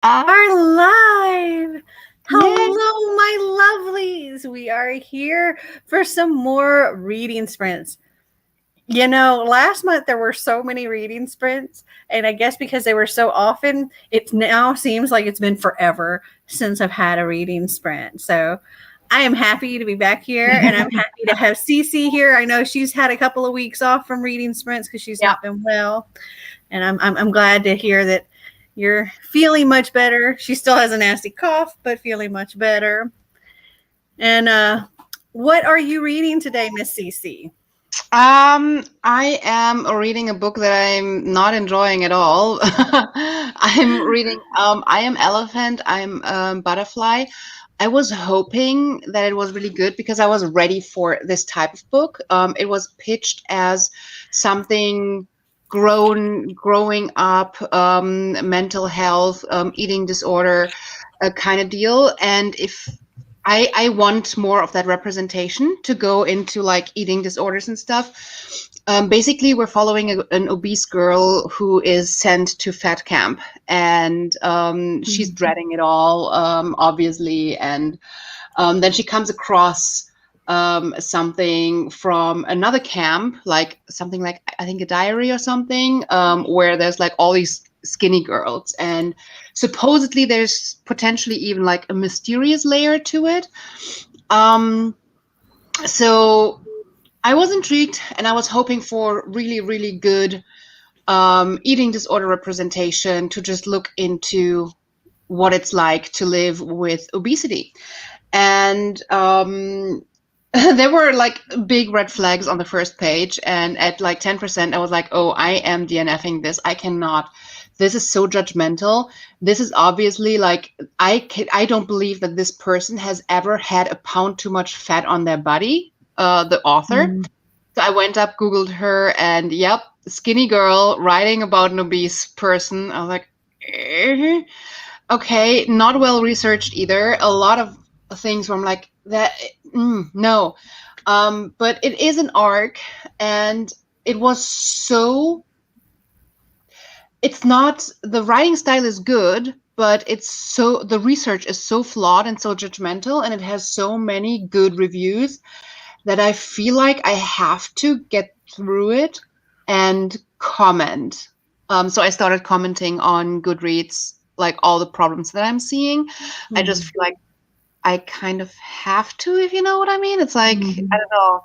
are live. Yay. Hello, my lovelies. We are here for some more reading sprints. You know, last month there were so many reading sprints, and I guess because they were so often, it now seems like it's been forever since I've had a reading sprint. So I am happy to be back here, and I'm happy to have Cece here. I know she's had a couple of weeks off from reading sprints because she's not been well, and I'm glad to hear that you're feeling much better. She still has a nasty cough, but feeling much better. And what are you reading today, Miss Cece? I am reading a book that I'm not enjoying at all. I'm reading I Am Elephant, I'm Butterfly. I was hoping that it was really good because I was ready for this type of book. It was pitched as something growing up, mental health, eating disorder, kind of deal. And if I want more of that representation to go into like eating disorders and stuff. Basically, we're following an obese girl who is sent to fat camp, and she's dreading it all, obviously. And then she comes across something from another camp, like something like I think a diary or something, where there's like all these skinny girls, and supposedly there's potentially even like a mysterious layer to it. So I was intrigued, and I was hoping for really, really good eating disorder representation to just look into what it's like to live with obesity. And there were like big red flags on the first page, and at like 10%, I was like, oh, I am DNFing this. I cannot. This is so judgmental. This is obviously like I don't believe that this person has ever had a pound too much fat on their body. The author. So I went up, Googled her, and yep, skinny girl writing about an obese person. I was like, okay, not well researched either. A lot of things where I'm like, that, no. But it is an arc, and it was so. It's not, the writing style is good, but the research is so flawed and so judgmental, and it has so many good reviews that I feel like I have to get through it and comment. So I started commenting on Goodreads, like all the problems that I'm seeing. I just feel like I kind of have to, if you know what I mean. It's like, I don't know.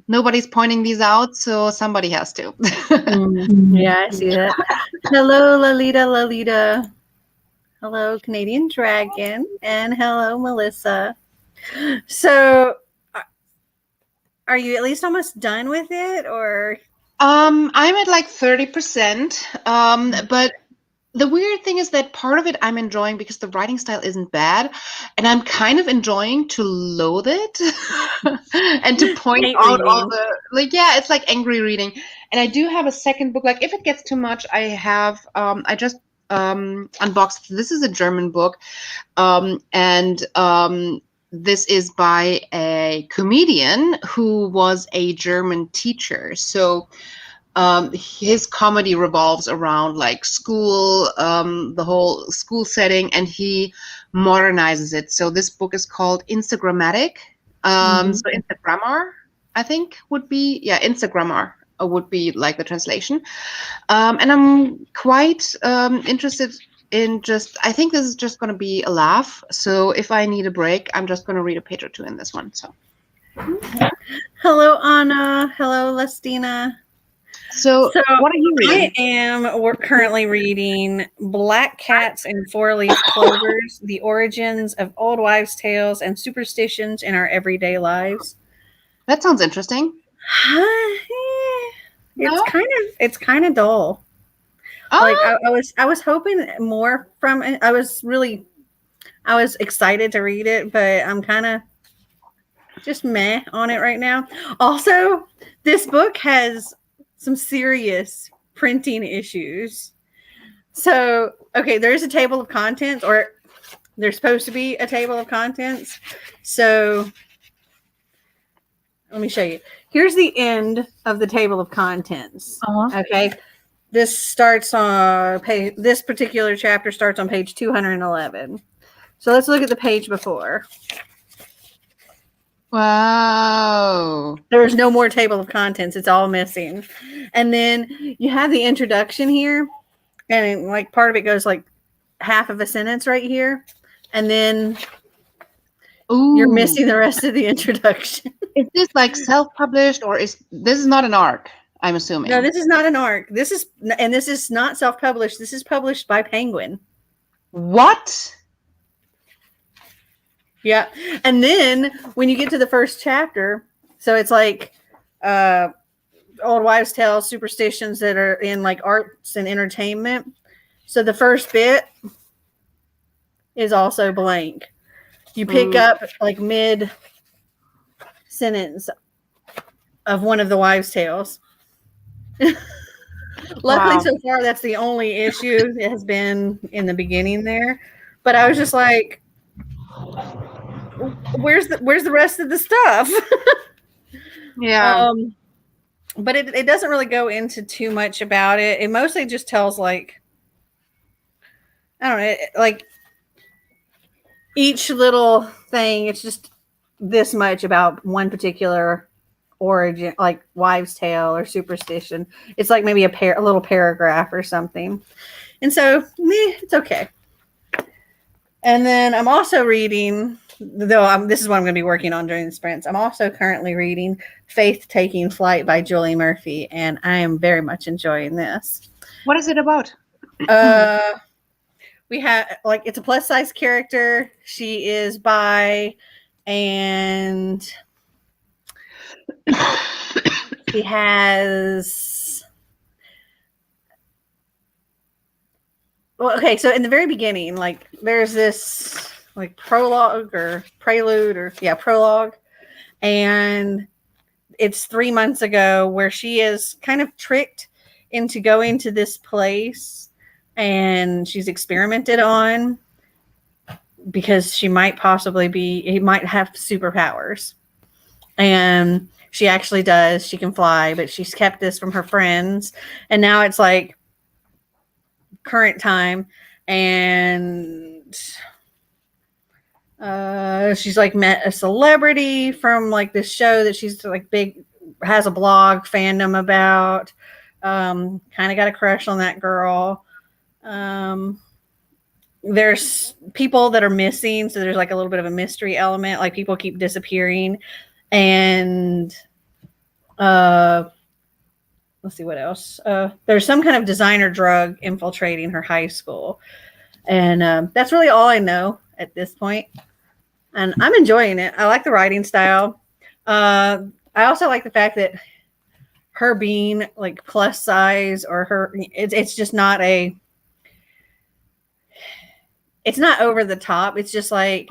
Nobody's pointing these out, so somebody has to. Yeah, I see that. Hello, Lalita. Hello, Canadian Dragon. And hello, Melissa. So, are you at least almost done with it, or? I'm at like 30%. But the weird thing is that part of it I'm enjoying because the writing style isn't bad, and I'm kind of enjoying to loathe it and to point out all the, like, yeah, it's like angry reading. And I do have a second book. Like, if it gets too much, I have I just unboxed. This is a German book, and this is by a comedian who was a German teacher. So his comedy revolves around like school, the whole school setting, and he modernizes it. So this book is called Instagrammatic. So Instagrammar, I think would be, yeah, Instagrammar would be like the translation. And I'm quite interested in I think this is just going to be a laugh. So if I need a break, I'm just going to read a page or two in this one. So. Hello, Anna. Hello, Lestina. So what are you reading? We're currently reading Black Cats and Four-Leaf Clovers, The Origins of Old Wives' Tales and Superstitions in Our Everyday Lives. That sounds interesting. It's kind of dull. Like I was hoping more from it. I was excited to read it, but I'm kind of just meh on it right now. Also, this book has some serious printing issues. So, okay, there's a table of contents, or there's supposed to be a table of contents. So, let me show you. Here's the end of the table of contents. Okay. This starts on page. This particular chapter starts on page 211. So let's look at the page before. Wow. There's no more table of contents. It's all missing. And then you have the introduction here. And like part of it goes like half of a sentence right here. And then you're missing the rest of the introduction. Is this like self-published, or is this not an ARC? I'm assuming. No, this is not an ARC. This is not self-published. This is published by Penguin. What? Yeah. And then when you get to the first chapter, so it's like old wives' tales, superstitions that are in like arts and entertainment. So the first bit is also blank. You pick up like mid sentence of one of the wives' tales. Luckily, so far, that's the only issue that has been in the beginning there. But I was just like, where's the rest of the stuff? Yeah. But it doesn't really go into too much about it. It mostly just tells like, I don't know, like each little thing. It's just this much about one particular origin, like wives' tale or superstition. It's like maybe a little paragraph or something. And so, it's okay. And then I'm also reading, though this is what I'm going to be working on during the sprints. I'm also currently reading Faith Taking Flight by Julie Murphy, and I am very much enjoying this. What is it about? We have like it's a plus size character. She is bi, and she has. Well, okay, so in the very beginning, like there's this like prologue or prelude or prologue, and it's 3 months ago where she is kind of tricked into going to this place, and she's experimented on because she might might have superpowers, and she actually does. She can fly, but she's kept this from her friends, and now it's like current time, and she's like met a celebrity from like this show that she's like has a blog fandom about. Kind of got a crush on that girl. There's people that are missing, so there's like a little bit of a mystery element, like people keep disappearing, and let's see what else. There's some kind of designer drug infiltrating her high school, and that's really all I know at this point. And I'm enjoying it. I like the writing style. I also like the fact that her being like plus size, or it's just not it's not over the top. It's just like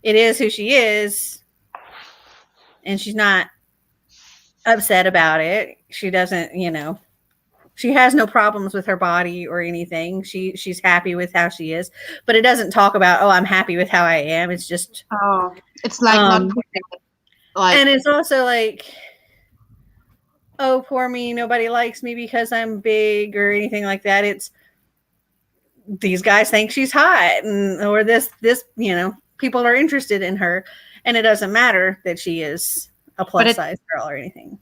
it is who she is, and she's not upset about it. She doesn't, she has no problems with her body or anything. She's happy with how she is, but it doesn't talk about, I'm happy with how I am. It's just, it's like not like, and it's also like, oh, poor me, nobody likes me because I'm big or anything like that. It's these guys think she's hot, or this, people are interested in her, and it doesn't matter that she is a plus size girl or anything.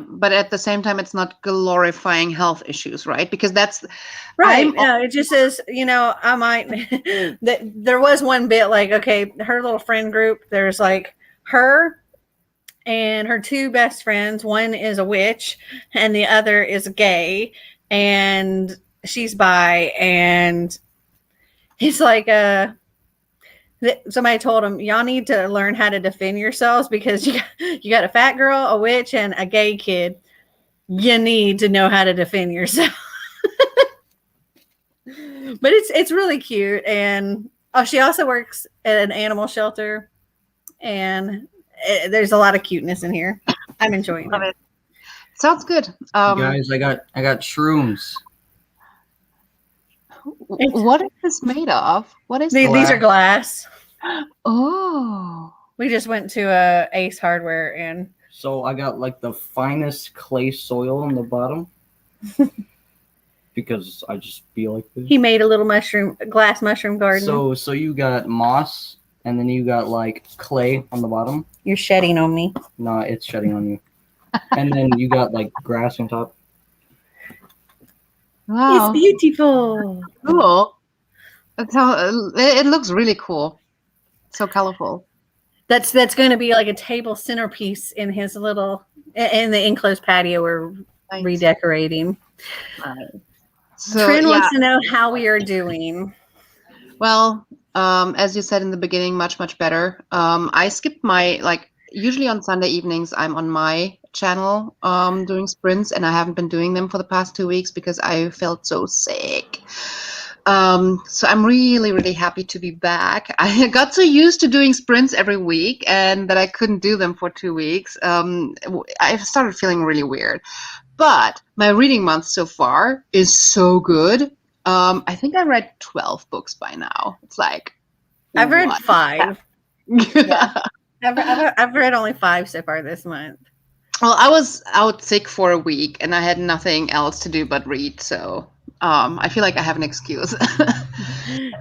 But at the same time, it's not glorifying health issues, right? Because that's right. It just says, I might. There was one bit like, okay, her little friend group. There's like her and her two best friends. One is a witch, and the other is gay, and she's bi. And it's like somebody told him, y'all need to learn how to defend yourselves, because you got a fat girl, a witch, and a gay kid. You need to know how to defend yourself. But it's really cute. And she also works at an animal shelter, and there's a lot of cuteness in here. I'm enjoying it. Sounds good. Guys, I got shrooms. What is this made of? What is these are glass. Oh, we just went to Ace Hardware, and so I got like the finest clay soil on the bottom. because I just feel like this. He made a little glass mushroom garden. So you got moss, and then you got like clay on the bottom. You're shedding on me. No, it's shedding on you. And then you got like grass on top. Wow. It's beautiful. Cool. That's how it looks really cool. So colorful. That's going to be like a table centerpiece in his little in the enclosed patio we're Nice. redecorating. So Trin yeah. wants to know how we are doing. Well, as you said in the beginning, much better. I skipped my usually on Sunday evenings I'm on my channel doing sprints, and I haven't been doing them for the past 2 weeks because I felt so sick. So I'm really happy to be back. I got so used to doing sprints every week and that I couldn't do them for 2 weeks. I started feeling really weird. But my reading month so far is so good. I think I read 12 books by now. It's like I've read what? 5. Yeah. I've read only 5 so far this month. Well, I was out sick for a week and I had nothing else to do but read, so I feel like I have an excuse.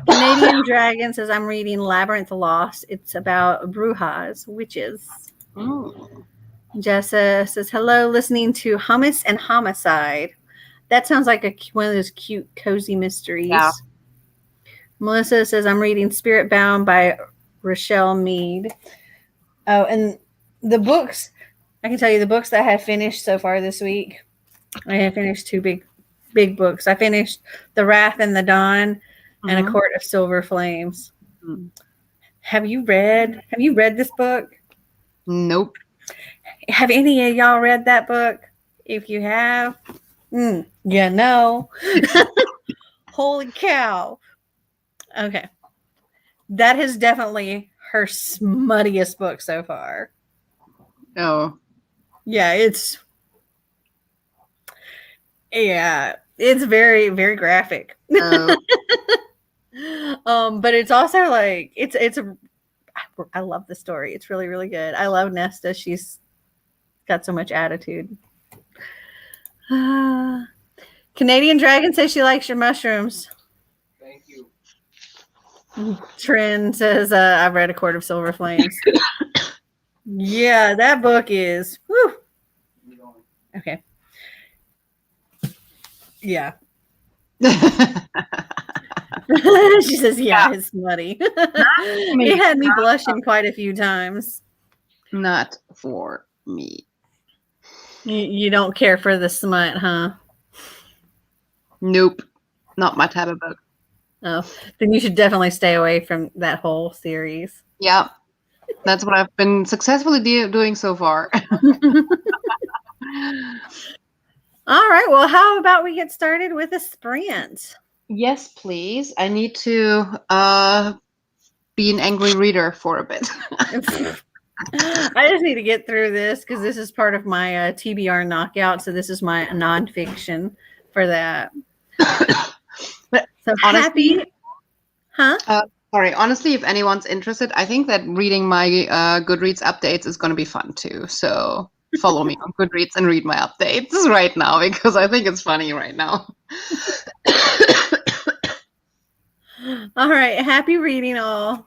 Canadian Dragon says I'm reading Labyrinth Lost. It's about brujas, witches. Mm. Jessa says hello, listening to Hummus and Homicide. That sounds like one of those cute, cozy mysteries. Yeah. Melissa says I'm reading Spirit Bound by Rochelle Mead. Oh, and the books, I can tell you the books that I have finished so far this week. I have finished 2 big books. I finished The Wrath and the Dawn and A Court of Silver Flames. Mm-hmm. Have you read this book? Nope. Have any of y'all read that book? If you have, yeah, no. Holy cow. Okay. That is definitely her smuttiest book so far. Oh. Yeah, it's very, very graphic. Oh. But it's also like I love the story. It's really, really good. I love Nesta. She's got so much attitude. Canadian Dragon says she likes your mushrooms. Thank you. Trin says I've read A Court of Silver Flames. Yeah, that book is whew. Okay. Yeah. She says, yeah, it's smutty. It had me blushing quite a few times. Not for me. You don't care for the smut, huh? Nope. Not my type of book. Oh, then you should definitely stay away from that whole series. Yeah. That's what I've been successfully doing so far. All right. Well, how about we get started with a sprint? Yes, please. I need to be an angry reader for a bit. I just need to get through this because this is part of my TBR knockout. So this is my nonfiction for that. So honestly, happy, huh? Sorry. Honestly, if anyone's interested, I think that reading my Goodreads updates is going to be fun too. So follow me on Goodreads and read my updates right now because I think it's funny right now. All right. Happy reading, all.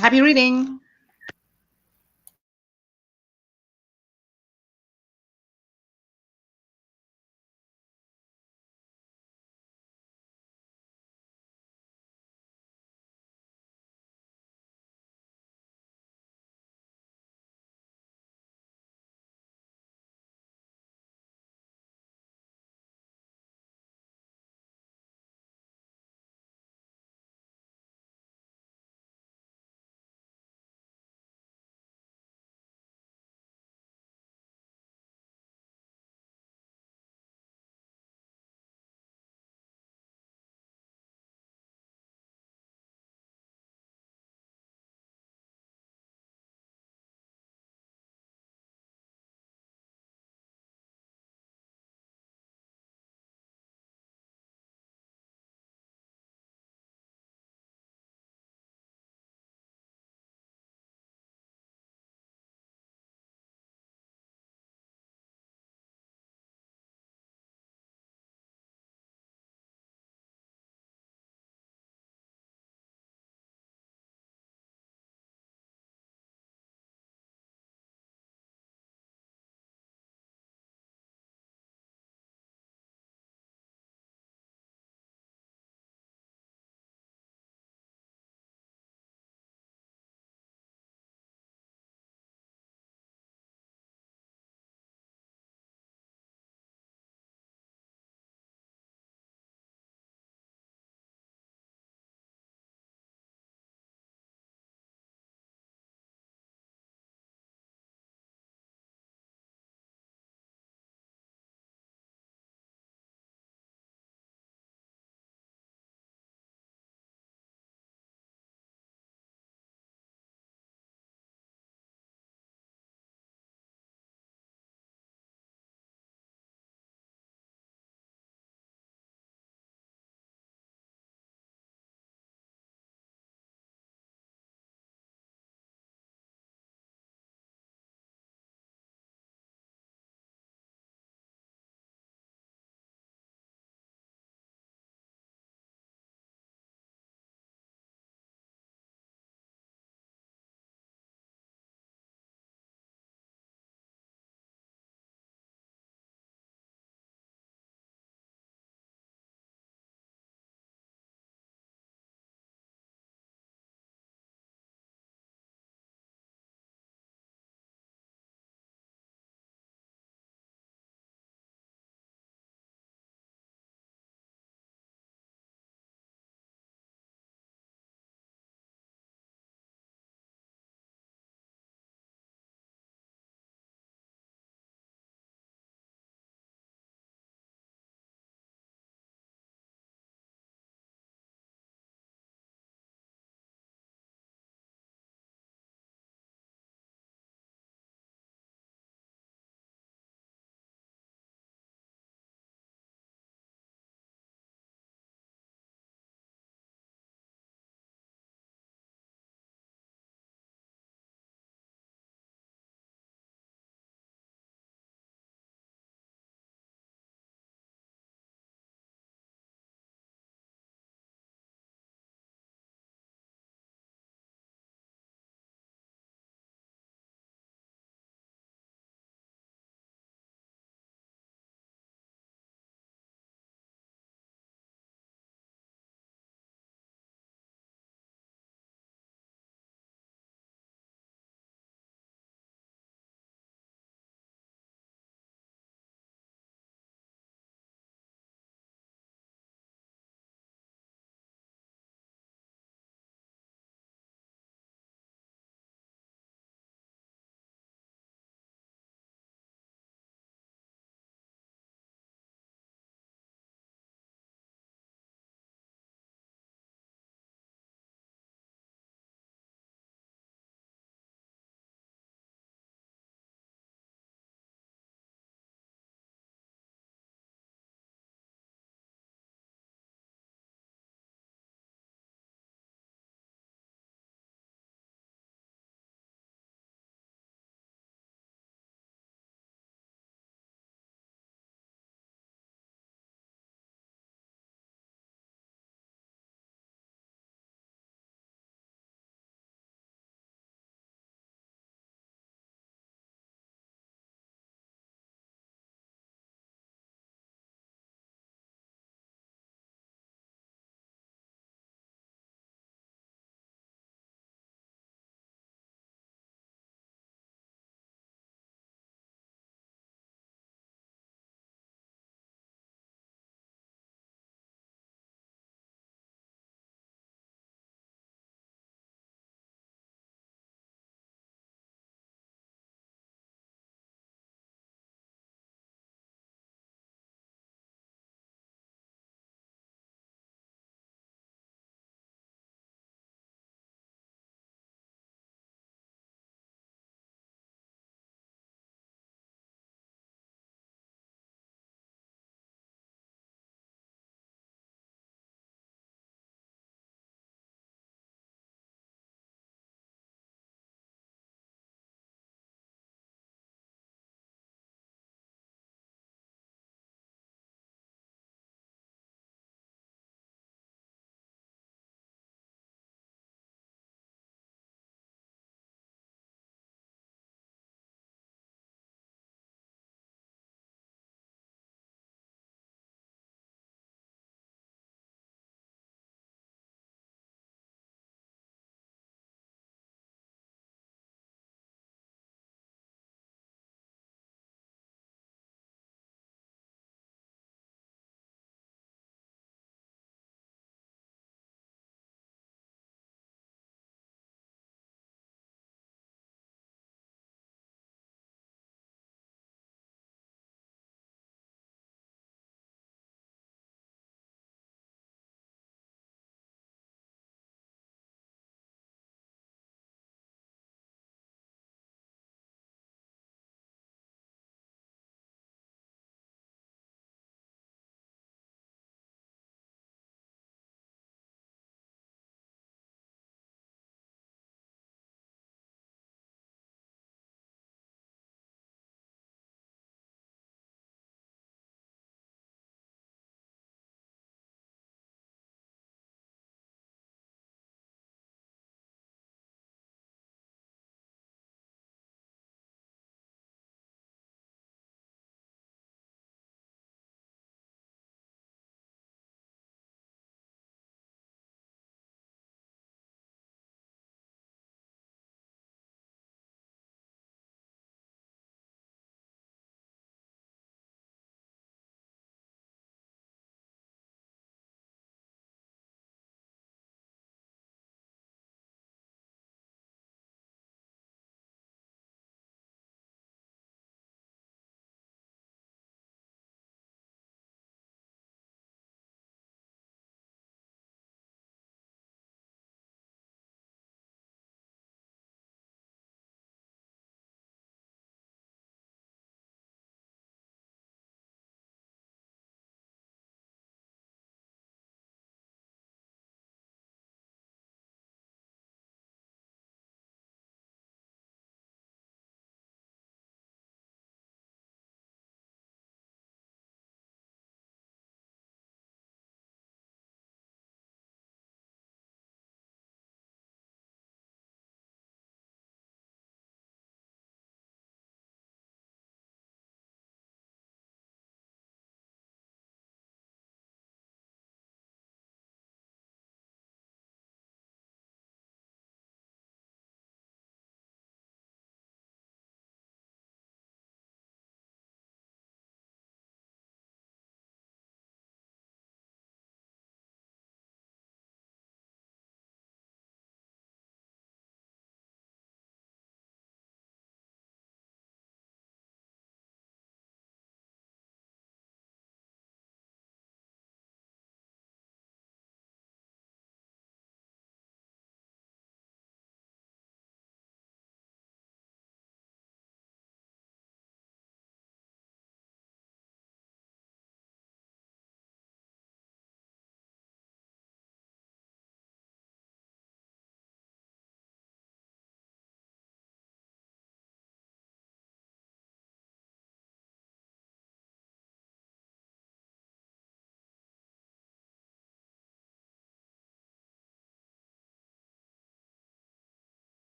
Happy reading.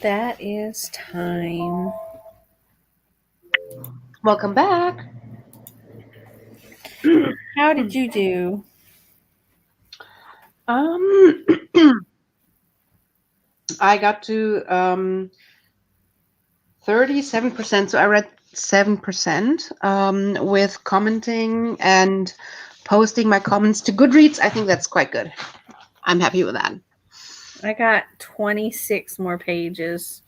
That is time. Welcome back. How did you do? I got to 37%. So I read 7% with commenting and posting my comments to Goodreads. I think that's quite good. I'm happy with that. I got 26 more pages.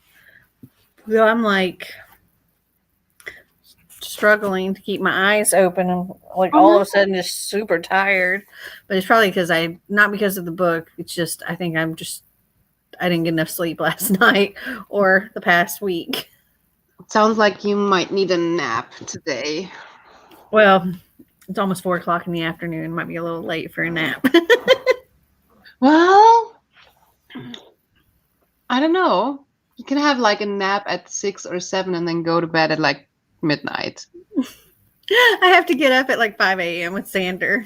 So I'm like struggling to keep my eyes open. I'm like all of a sudden just super tired. But it's probably because not because of the book. It's just I think I didn't get enough sleep last night or the past week. It sounds like you might need a nap today. Well, it's almost 4:00 in the afternoon. It might be a little late for a nap. Well, I don't know. You can have like a nap at 6 or 7 and then go to bed at like midnight. I have to get up at like 5 a.m. with Sander.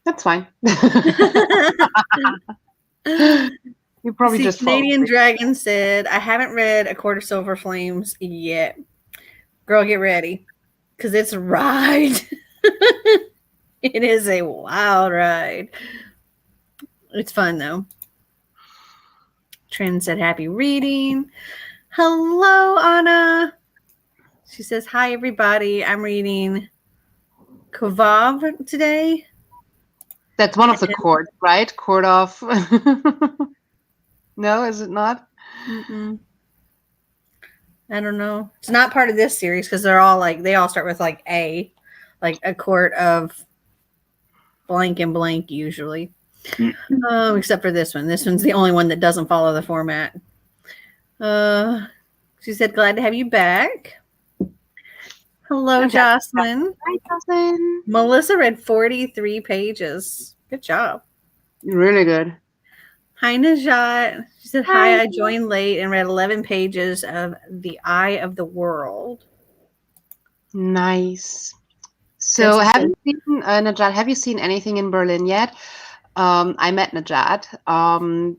That's fine. You probably just Canadian Dragon said, I haven't read A Court of Silver Flames yet. Girl, get ready. Because it's a ride. It is a wild ride. It's fun, though. Trin said, happy reading. Hello, Anna. She says, hi, everybody. I'm reading Kovav today. That's one of the courts, right? Court of... No, is it not? Mm-mm. I don't know. It's not part of this series because they all start with like A, like a court of blank and blank usually. Except for this one. This one's the only one that doesn't follow the format. She said, glad to have you back. Hello, Jocelyn. Hi, Jocelyn. Melissa read 43 pages. Good job. Really good. Hi, Najat. She said, hi, I joined late and read 11 pages of The Eye of the World. Nice. So have you seen anything in Berlin yet? I met Najat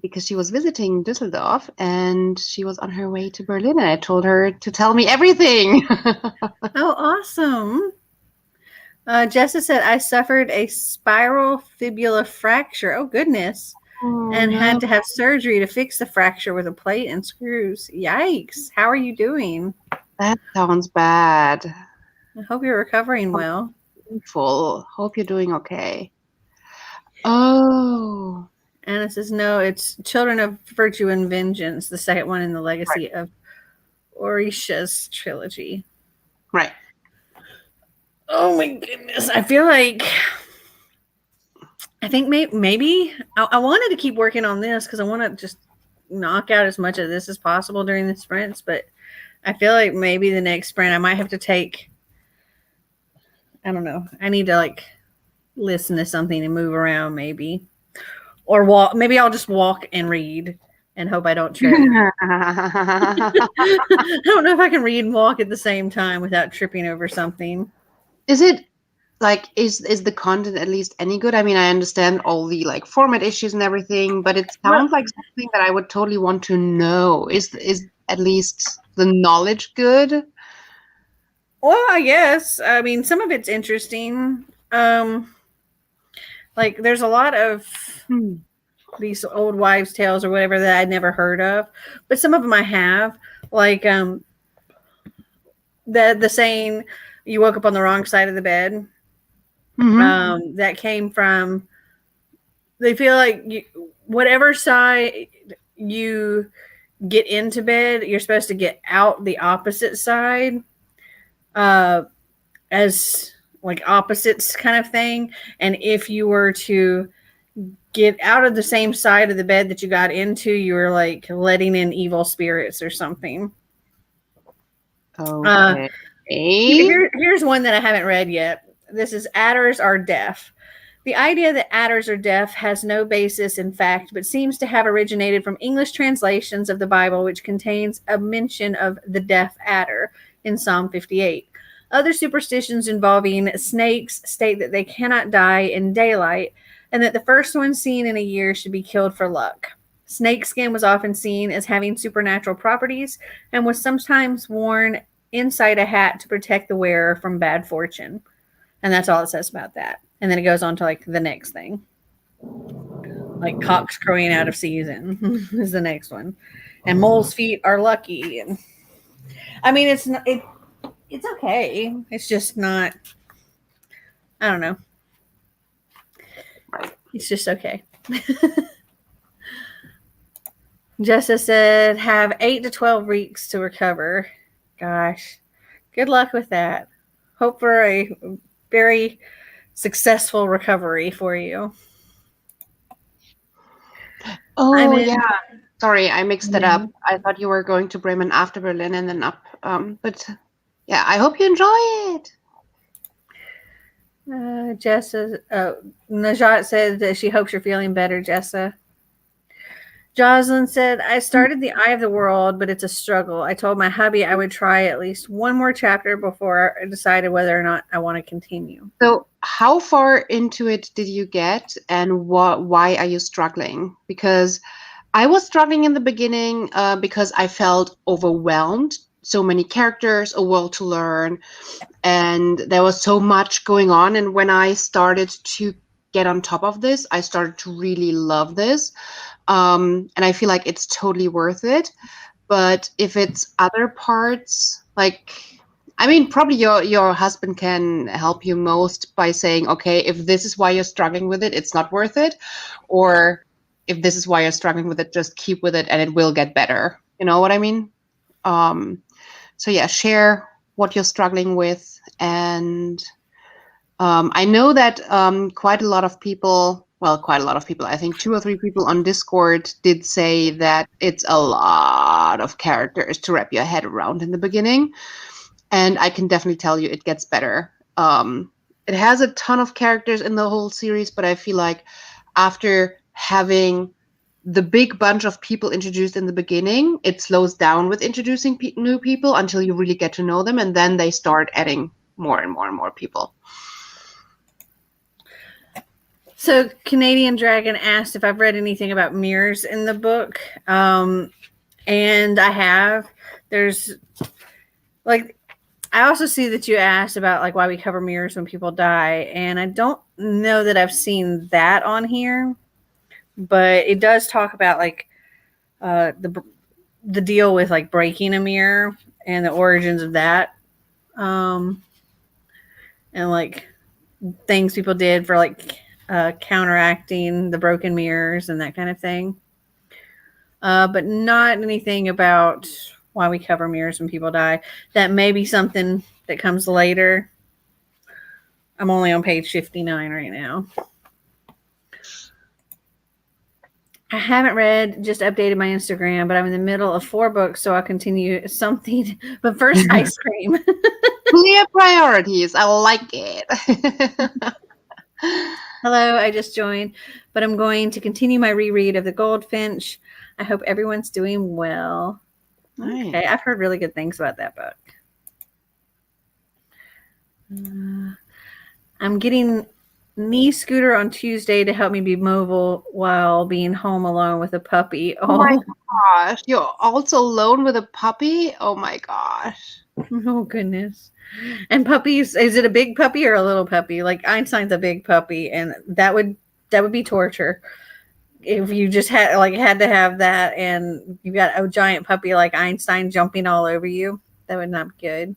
because she was visiting Düsseldorf and she was on her way to Berlin and I told her to tell me everything. Oh, awesome. Jessa said, I suffered a spiral fibula fracture. Oh, goodness. Had to have surgery to fix the fracture with a plate and screws. Yikes. How are you doing? That sounds bad. I hope you're recovering well. Hope you're doing okay. Oh. Anna says, no, it's Children of Virtue and Vengeance, the second one in the Legacy of Orisha's trilogy. Right. Oh, my goodness. I feel like... I think maybe I wanted to keep working on this because I want to just knock out as much of this as possible during the sprints. But I feel like maybe the next sprint I might have to take. I don't know. I need to like listen to something and move around maybe, or walk. Maybe I'll just walk and read and hope I don't trip. I don't know if I can read and walk at the same time without tripping over something. Is it? Like, is the content at least any good? I mean, I understand all the like format issues and everything, but it sounds like something that I would totally want to know. Is at least the knowledge good? Well, I guess. I mean, some of it's interesting. Like there's a lot of these old wives' tales or whatever that I'd never heard of, but some of them I have. Like the saying, "You woke up on the wrong side of the bed." Mm-hmm. That came from, they feel like whatever side you get into bed, you're supposed to get out the opposite side as like opposites kind of thing. And if you were to get out of the same side of the bed that you got into, you were like letting in evil spirits or something. Okay. Here's one that I haven't read yet. This is Adders Are Deaf. The idea that adders are deaf has no basis in fact, but seems to have originated from English translations of the Bible, which contains a mention of the deaf adder in Psalm 58. Other superstitions involving snakes state that they cannot die in daylight and that the first one seen in a year should be killed for luck. Snakeskin was often seen as having supernatural properties and was sometimes worn inside a hat to protect the wearer from bad fortune. And that's all it says about that. And then it goes on to like the next thing. Like cocks crowing out of season is the next one. And mole's feet are lucky. And I mean, it's okay. It's just not. I don't know. It's just okay. Jessa said, have 8 to 12 weeks to recover. Gosh, good luck with that. Hope for a very successful recovery for you. Oh, yeah. Sorry, I mixed it up. I thought you were going to Bremen after Berlin and then up. But yeah, I hope you enjoy it. Najat said that she hopes you're feeling better, Jessa. Jocelyn said, I started The Eye of the World, but it's a struggle. I told my hubby I would try at least one more chapter before I decided whether or not I want to continue. So how far into it did you get, and why are you struggling? Because I was struggling in the beginning because I felt overwhelmed. So many characters, a world to learn, and there was so much going on. And when I started to get on top of this, I started to really love this. And I feel like it's totally worth it. But if it's other parts, like, I mean, probably your husband can help you most by saying, okay, if this is why you're struggling with it, it's not worth it. Or if this is why you're struggling with it, just keep with it and it will get better. You know what I mean? So yeah, share what you're struggling with. And I know that quite a lot of people, I think 2 or 3 people on Discord did say that it's a lot of characters to wrap your head around in the beginning. And I can definitely tell you it gets better. It has a ton of characters in the whole series, but I feel like after having the big bunch of people introduced in the beginning, it slows down with introducing new people until you really get to know them, and then they start adding more and more and more people. So Canadian Dragon asked if I've read anything about mirrors in the book. And I have. There's like, I also see that you asked about like why we cover mirrors when people die. And I don't know that I've seen that on here, but it does talk about like the deal with like breaking a mirror and the origins of that. And like things people did for like counteracting the broken mirrors and that kind of thing. But not anything about why we cover mirrors when people die. That may be something that comes later. I'm only on page 59 right now. I haven't read, just updated my Instagram, but I'm in the middle of 4 books, so I'll continue something. But first, ice cream. Clear priorities. I like it. Hello, I just joined, but I'm going to continue my reread of The Goldfinch. I hope everyone's doing well. Nice. Okay, I've heard really good things about that book. I'm getting knee scooter on Tuesday to help me be mobile while being home alone with a puppy. Oh my gosh, you're also alone with a puppy? Oh my gosh. Oh goodness. And puppies, is it a big puppy or a little puppy? Like Einstein's a big puppy, and that would be torture if you just had to have that and you got a giant puppy like Einstein jumping all over you. That would not be good.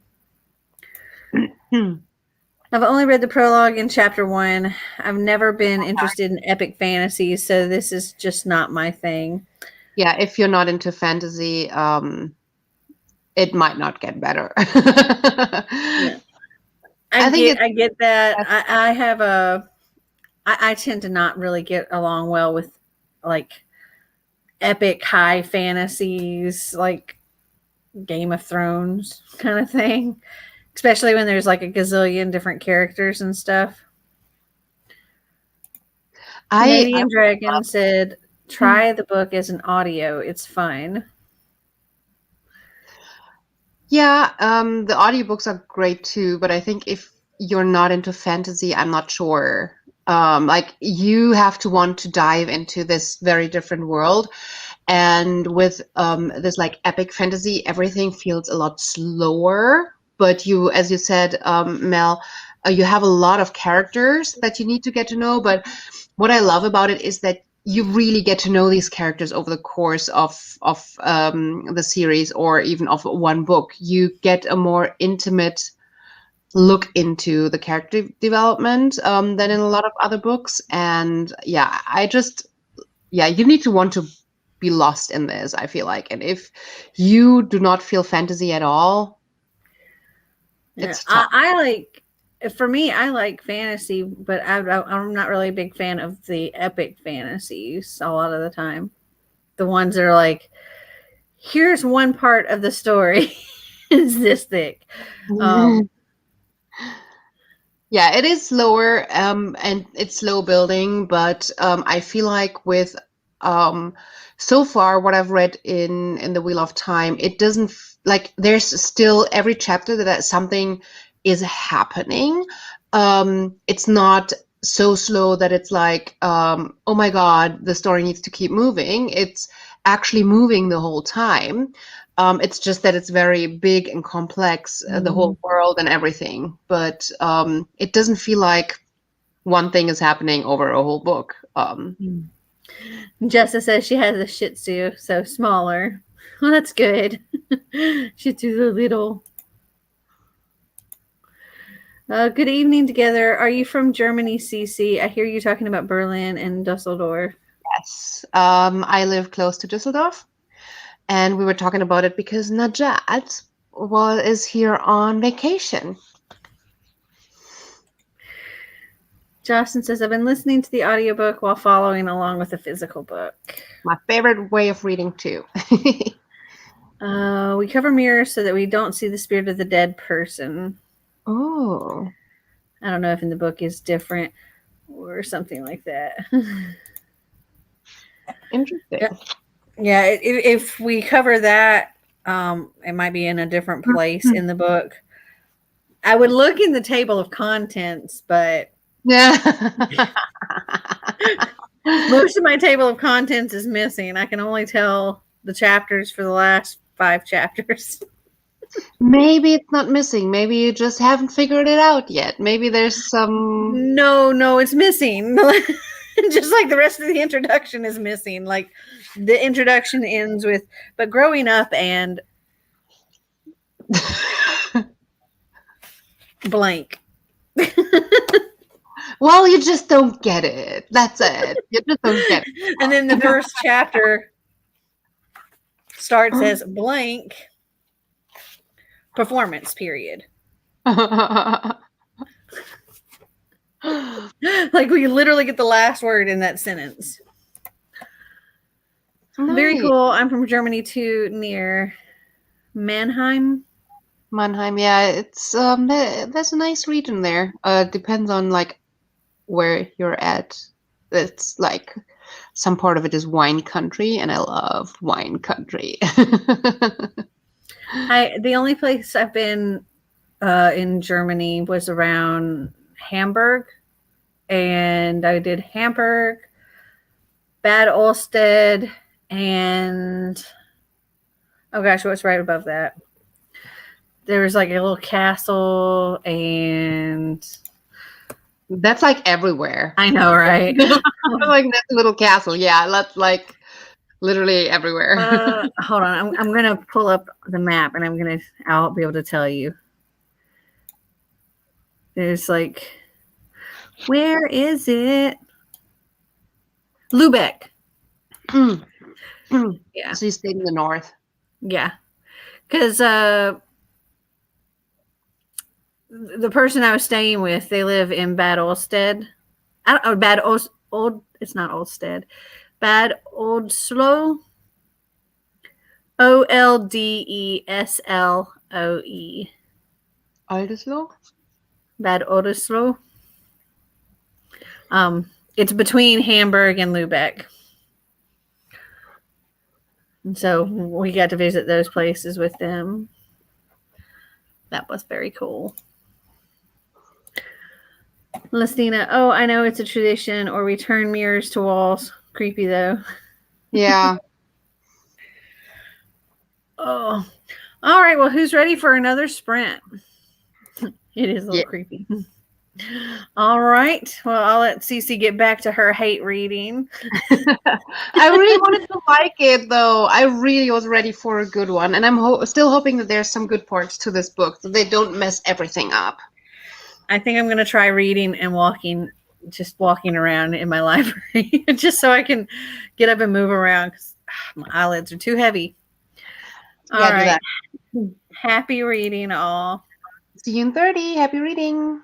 I've only read the prologue in chapter 1. I've never been interested in epic fantasies, so this is just not my thing. Yeah, if you're not into fantasy, it might not get better. Yeah. I get that. I tend to not really get along well with like epic high fantasies, like Game of Thrones kind of thing. Especially when there's like a gazillion different characters and stuff. Canadian Dragon said, try the book as an audio. It's fun. Yeah, the audiobooks are great too, but I think if you're not into fantasy, I'm not sure Like you have to want to dive into this very different world. And with this like epic fantasy, everything feels a lot slower. But you, as you said, Mel, you have a lot of characters that you need to get to know. But what I love about it is that you really get to know these characters over the course of the series or even of one book. You get a more intimate look into the character development than in a lot of other books. And yeah, you need to want to be lost in this, I feel like. And if you do not feel fantasy at all, it's tough. I like, for me, I like fantasy, but I'm not really a big fan of the epic fantasies a lot of the time. The ones that are like, here's one part of the story is this thick. Yeah, it is slower and it's slow building, but I feel like with so far what I've read in the Wheel of Time, it doesn't like there's still every chapter that something is happening. It's not so slow that it's like, oh my God, the story needs to keep moving. It's actually moving the whole time. It's just that it's very big and complex, the whole world and everything. But it doesn't feel like one thing is happening over a whole book. Jessa says she has a Shih Tzu, so smaller. Well, that's good. Shih Tzus are little. Good evening together. Are you from Germany, CC? I hear you talking about Berlin and Dusseldorf. Yes. I live close to Düsseldorf. And we were talking about it because Najat is here on vacation. Justin says, I've been listening to the audiobook while following along with the physical book. My favorite way of reading, too. We cover mirrors so that we don't see the spirit of the dead person. Oh. I don't know if in the book is different or something like that. Interesting. Yeah, if we cover that, it might be in a different place in the book. I would look in the table of contents, but yeah, most of my table of contents is missing. I can only tell the chapters for the last 5 chapters. Maybe it's not missing. Maybe you just haven't figured it out yet. Maybe there's some... No, it's missing. Just like the rest of the introduction is missing. Like the introduction ends with, but growing up and blank. Well, you just don't get it. That's it. You just don't get it. And then the first chapter starts as blank performance period. Like we literally get the last word in that sentence. Nice. Very cool. I'm from Germany too, near Mannheim. Mannheim, yeah, it's there's a nice region there. Depends on like where you're at. It's like some part of it is wine country, and I love wine country. The only place I've been in Germany was around Hamburg, and I did Hamburg, Bad Olstead, and oh gosh, what's right above that? There was like a little castle, and that's like everywhere. I know, right? Like that little castle, yeah. That's like literally everywhere. Hold on, I'm gonna pull up the map, and I'll be able to tell you. There's like, where is it? Lubeck. Yeah. So you stayed in the north. Yeah, because the person I was staying with, they live in Bad Olstead. I don't know, Bad Old. It's not Olstead. Bad Oldsloe. Oldesloe. Oldesloe. Bad Oldesloe. It's between Hamburg and Lubeck. And so we got to visit those places with them. That was very cool. Listina, oh, I know it's a tradition, or we turn mirrors to walls. Creepy though. Yeah. Oh. All right, well, who's ready for another sprint? It is a little Yeah. creepy. All right. Well, I'll let Cece get back to her hate reading. I really wanted to like it, though. I really was ready for a good one, and I'm still hoping that there's some good parts to this book, that they don't mess everything up. I think I'm going to try reading and just walking around in my library, just so I can get up and move around because my eyelids are too heavy. All Yeah, do right. that. Happy reading, all. See you in 30. Happy reading.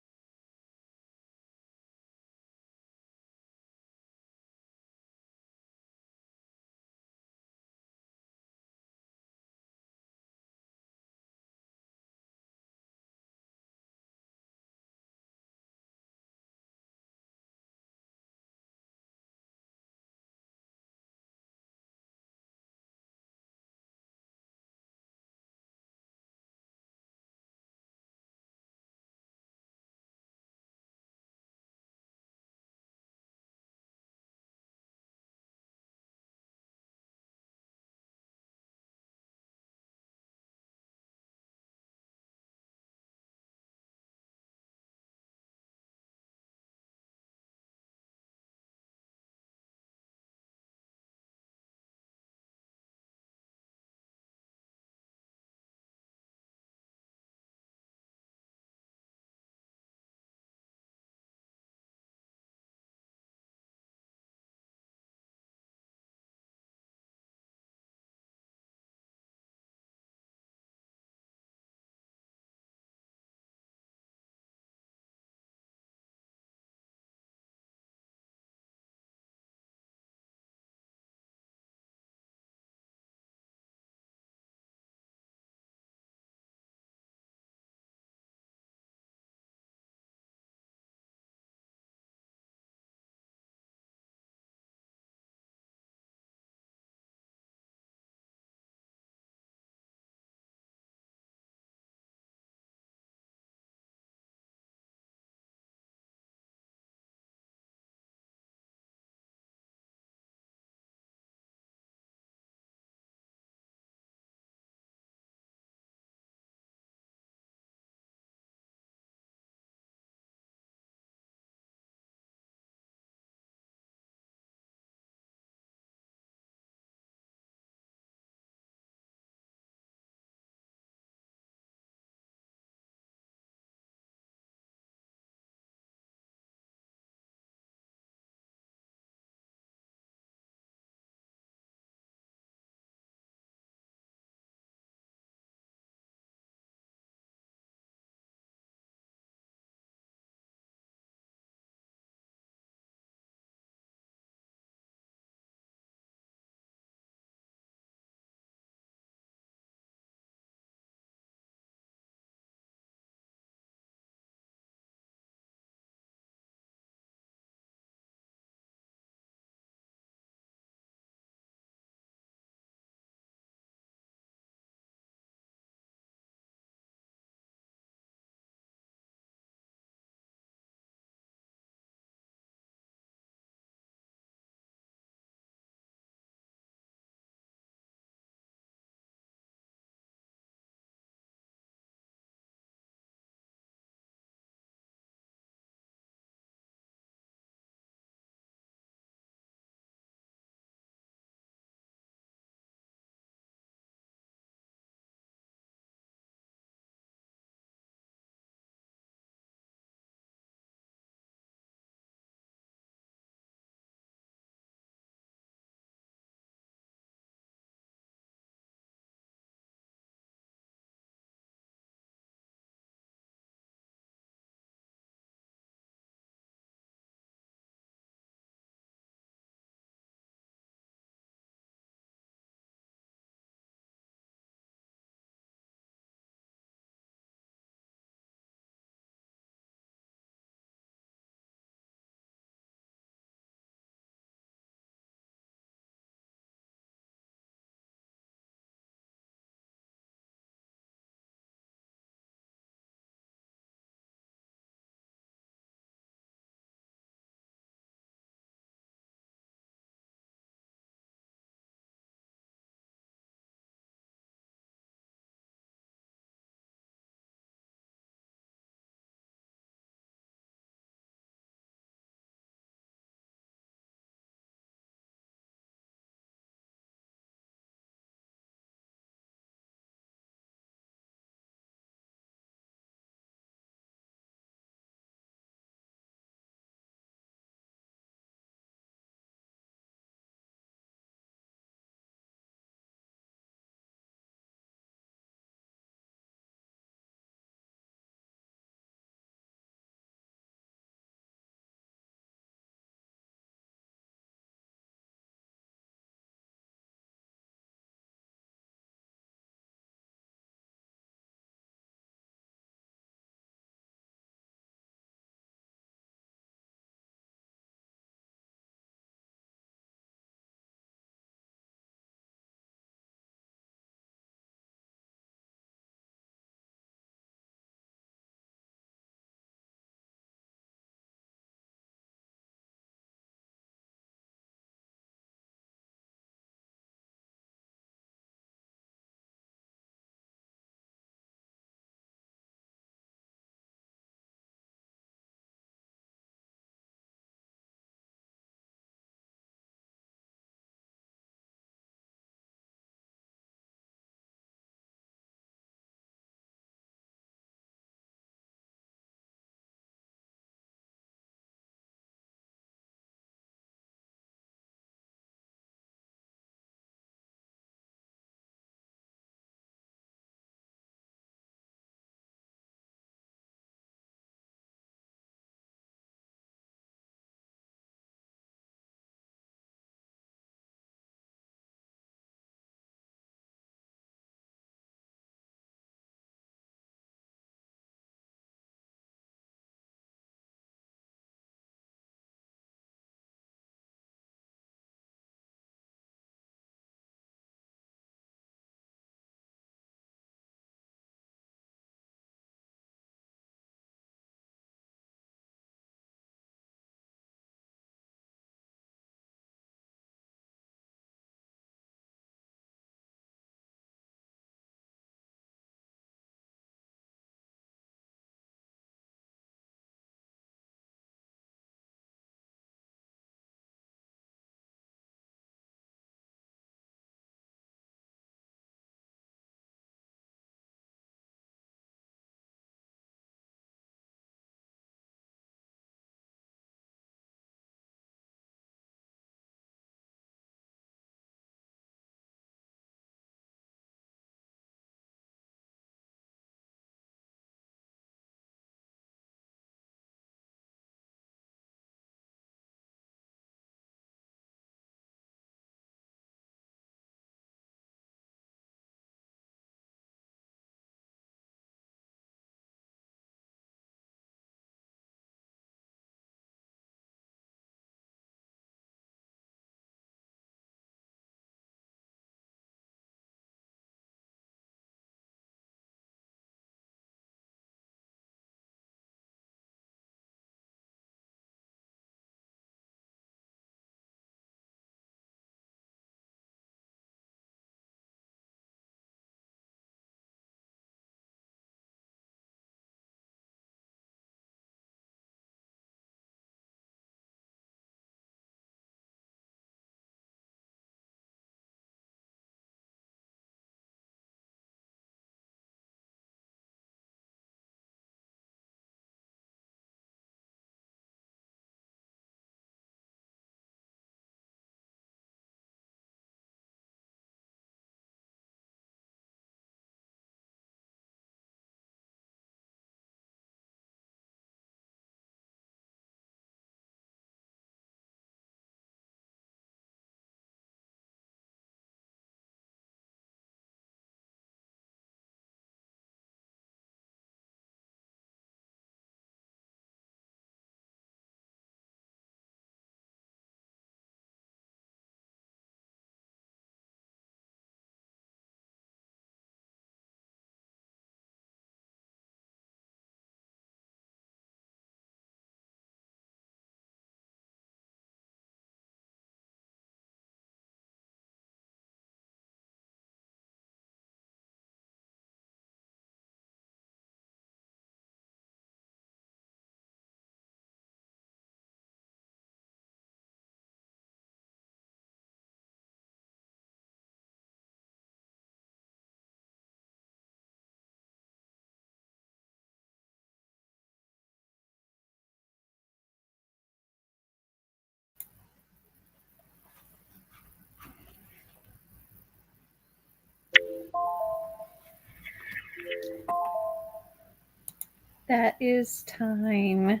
That is time.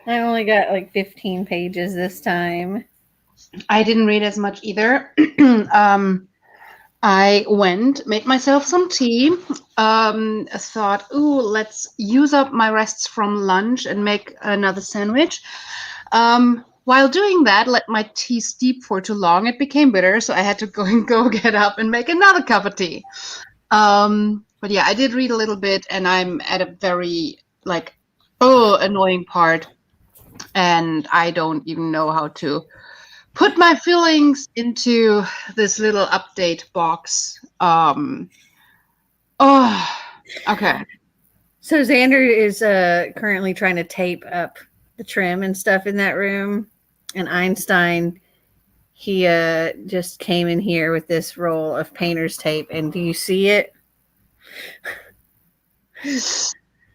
I only got like 15 pages this time. I didn't read as much either. I went, made myself some tea, thought, ooh, let's use up my rests from lunch and make another sandwich. While doing that, let my tea steep for too long. It became bitter, so I had to go get up and make another cup of tea. But yeah, I did read a little bit, and I'm at a very annoying part, and I don't even know how to put my feelings into this little update box. Okay. So Xander is currently trying to tape up the trim and stuff in that room, and Einstein, he just came in here with this roll of painter's tape, and do you see it?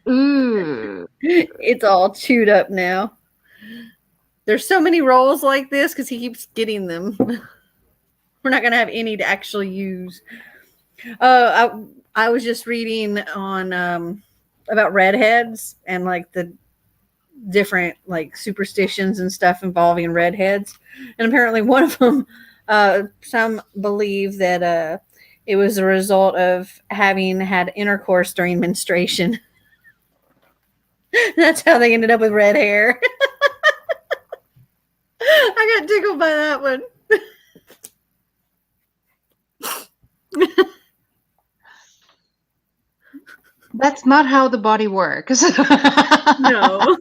Ooh. It's all chewed up now. There's so many rolls like this because he keeps getting them. We're not going to have any to actually use. I was just reading on about redheads and like the different like superstitions and stuff involving redheads. And apparently one of them, some believe that it was a result of having had intercourse during menstruation. That's how they ended up with red hair. I got tickled by that one. That's not how the body works. No.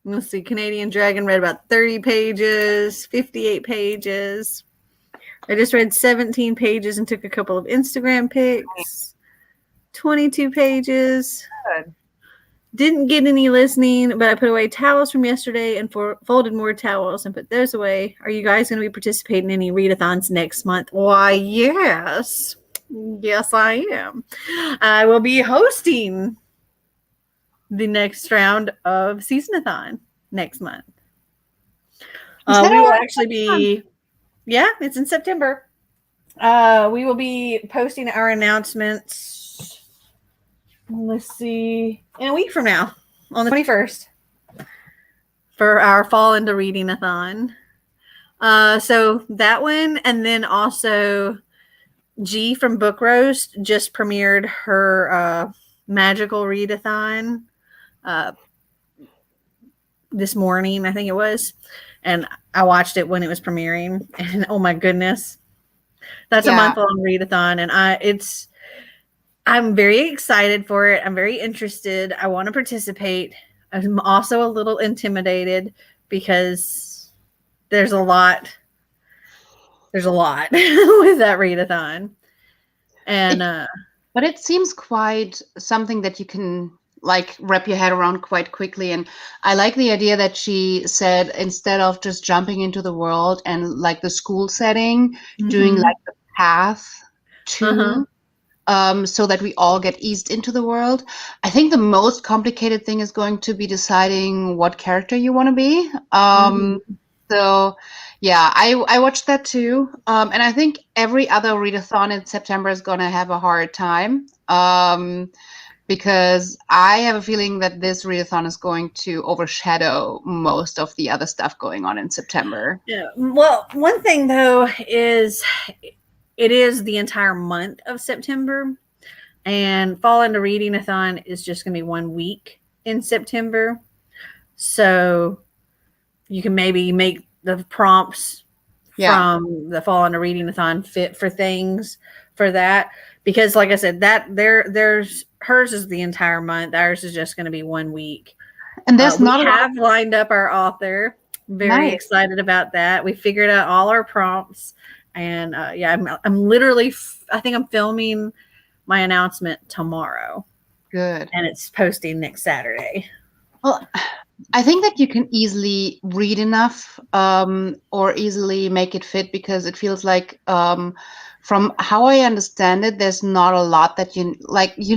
Let's see. Canadian Dragon read about 30 pages, 58 pages. I just read 17 pages and took a couple of Instagram pics. 22 pages. Good. Didn't get any listening, but I put away towels from yesterday and folded more towels and put those away. Are you guys going to be participating in any readathons next month? Why, yes. Yes, I am. I will be hosting the next round of Seasonathon next month. We will actually be, it's in September. We will be posting our announcements. Let's see, in a week from now, on the 21st, for our fall into reading-a-thon. So that one, and then also G from Book Roast just premiered her magical readathon this morning, I think it was, and I watched it when it was premiering, and oh my goodness, that's a month-long readathon, and I'm very excited for it. I'm very interested. I want to participate. I'm also a little intimidated because there's a lot with that readathon. And but it seems quite something that you can like wrap your head around quite quickly. And I like the idea that she said, instead of just jumping into the world and like the school setting, doing like the path to so that we all get eased into the world. I think the most complicated thing is going to be deciding what character you want to be. So yeah, I watched that too. And I think every other readathon in September is going to have a hard time. Because I have a feeling that this readathon is going to overshadow most of the other stuff going on in September. Yeah. Well, one thing though is it is the entire month of September, and Fall into Reading-a-thon is just going to be 1 week in September. So you can maybe make the prompts from the Fall into Reading-a-thon fit for things for that. Because like I said, that there's hers is the entire month. Ours is just going to be 1 week. And there's we have lined up our author. Very excited about that. We figured out all our prompts. And I'm literally, I think I'm filming my announcement tomorrow. Good. And it's posting next Saturday. Well, I think that you can easily read enough or easily make it fit, because it feels like from how I understand it, there's not a lot that you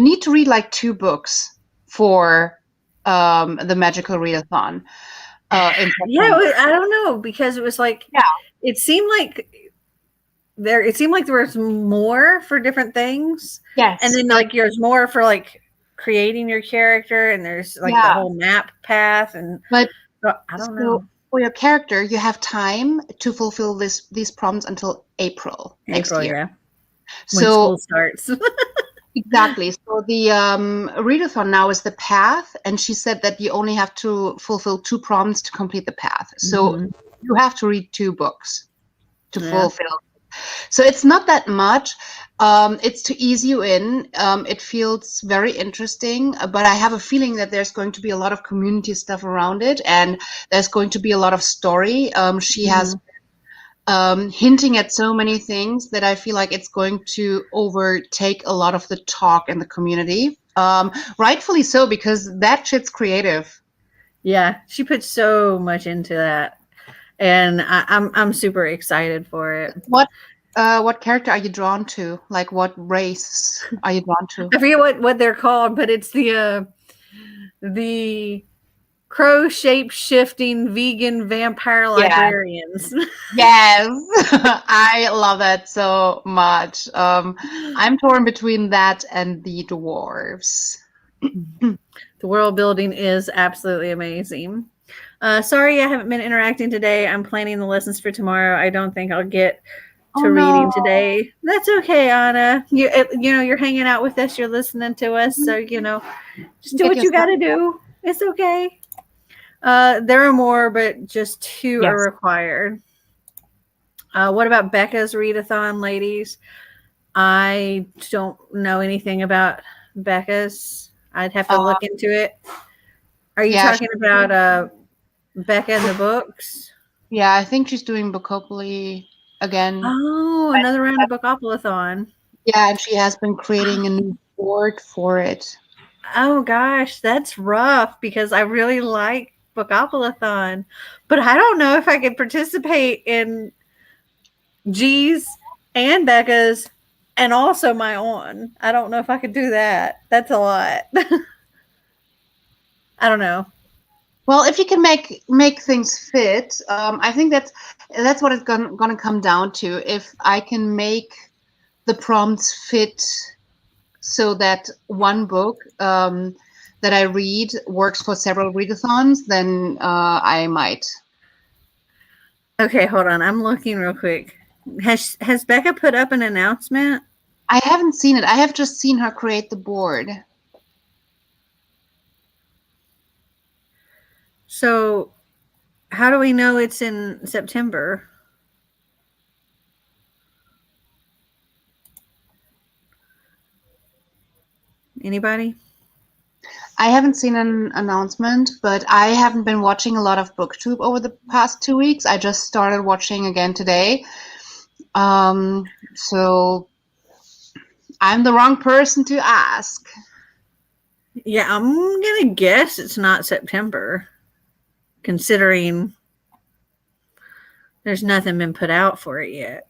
need to read like 2 books for the magical readathon. I don't know, because it was like, it seemed like it seemed like there was more for different things. Yes. And then like there's more for like creating your character, and there's like the whole map path, and but I don't know. For your character, you have time to fulfill these prompts until April next year. Yeah. When school starts. Exactly. So the readathon now is the path, and she said that you only have to fulfill 2 prompts to complete the path. So you have to read 2 books to fulfill. So it's not that much. It's to ease you in. It feels very interesting, but I have a feeling that there's going to be a lot of community stuff around it, and there's going to be a lot of story. She has hinting at so many things that I feel like it's going to overtake a lot of the talk in the community. Rightfully so, because that shit's creative. Yeah, she put so much into that, and I'm super excited for it. What character are you drawn to? Like, what race are you drawn to? I forget what they're called, but it's the crow shape shifting vegan vampire librarians. Yes, I love that so much. I'm torn between that and the dwarves. The world building is absolutely amazing. Sorry, I haven't been interacting today. I'm planning the lessons for tomorrow. I don't think I'll get to reading today. That's okay, Anna. You're hanging out with us. You're listening to us. So, just do what you got to do. It's okay. There are more, but just 2 are required. What about Becca's readathon, ladies? I don't know anything about Becca's. I'd have to look into it. Are you talking about Becca and the books? Yeah, I think she's doing Bookopoly again. Oh, another round of Bookopoly-thon. Yeah, and she has been creating a new board for it. Oh gosh, that's rough because I really like Bookopoly-thon, but I don't know if I could participate in G's and Becca's and also my own. I don't know if I could do that. That's a lot. I don't know. Well, if you can make things fit, I think that's what it's gonna come down to. If I can make the prompts fit so that one book that I read works for several readathons, then I might. Okay, hold on. I'm looking real quick. Has Becca put up an announcement? I haven't seen it. I have just seen her create the board. So, how do we know it's in September? Anybody? I haven't seen an announcement, but I haven't been watching a lot of BookTube over the past 2 weeks. I just started watching again today. So I'm the wrong person to ask. Yeah, I'm going to guess it's not September, considering there's nothing been put out for it yet.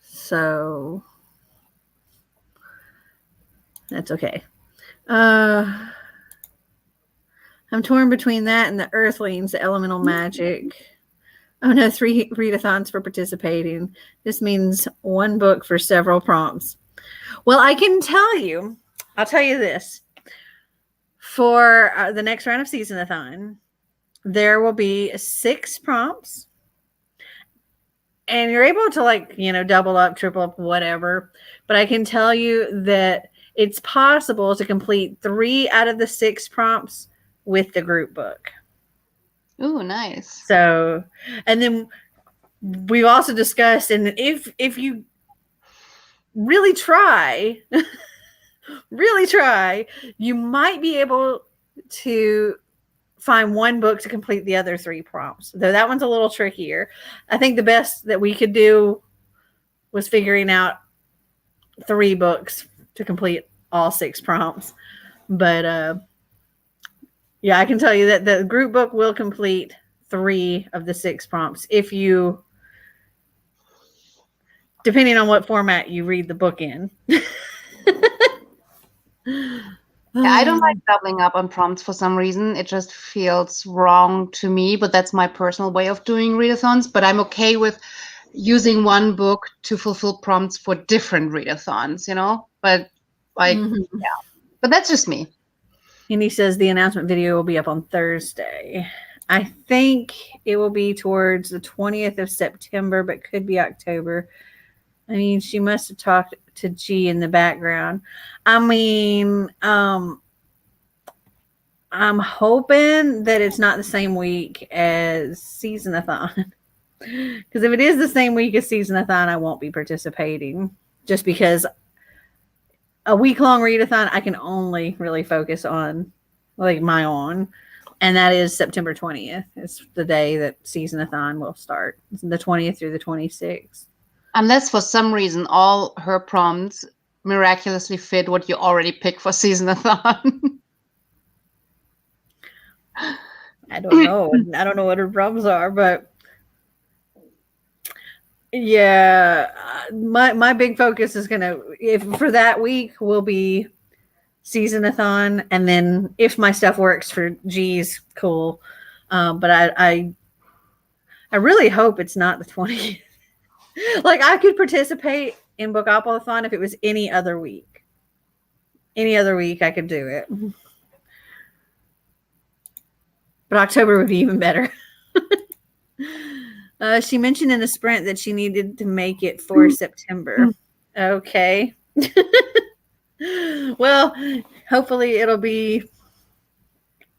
So that's okay. I'm torn between that and the Earthlings, the Elemental Magic. Oh no, 3 readathons for participating. This means 1 book for several prompts. Well, I can tell you, I'll tell you this. For the next round of Seasonathon, there will be 6 prompts. And you're able to double up, triple up, whatever. But I can tell you that it's possible to complete 3 out of the 6 prompts with the group book. Ooh, nice. So, and then we've also discussed, and if you really try, you might be able to find 1 book to complete the other 3 prompts. Though that one's a little trickier. I think the best that we could do was figuring out 3 books to complete all 6 prompts. But yeah, I can tell you that the group book will complete 3 of the 6 prompts if you, depending on what format you read the book in. Yeah, I don't like doubling up on prompts for some reason. It just feels wrong to me, but that's my personal way of doing readathons. But I'm okay with using one book to fulfill prompts for different readathons, But like, Mhm. but that's just me. And he says the announcement video will be up on Thursday. I think it will be towards the 20th of September, but could be October. I mean, she must have talked to G in the background. I mean, I'm hoping that it's not the same week as Seasonathon. Because if it is the same week as Seasonathon, I won't be participating. Just because a week-long readathon, I can only really focus on like my own. And that is September 20th. It's the day that Seasonathon will start. It's the 20th through the 26th. Unless for some reason all her prompts miraculously fit what you already picked for Seasonathon. I don't know. I don't know what her problems are, but yeah, my big focus is gonna if for that week will be Seasonathon, and then if my stuff works for G's, cool. But I really hope it's not the 20th. Like I could participate in Bookopoly-thon if it was any other week. Any other week I could do it. But October would be even better. She mentioned in the sprint that she needed to make it for September. Okay. Well, hopefully it'll be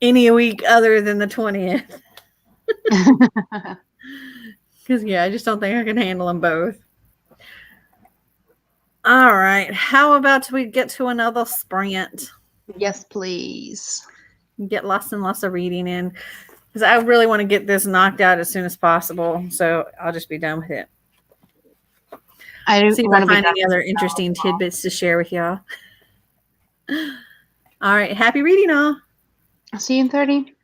any week other than the 20th. Because, yeah, I just don't think I can handle them both. All right. How about we get to another sprint? Yes, please. Get lots and lots of reading in. Because I really want to get this knocked out as soon as possible. So I'll just be done with it. I See if I find any other interesting tidbits to share with y'all. All right. Happy reading, all. I'll see you in 30.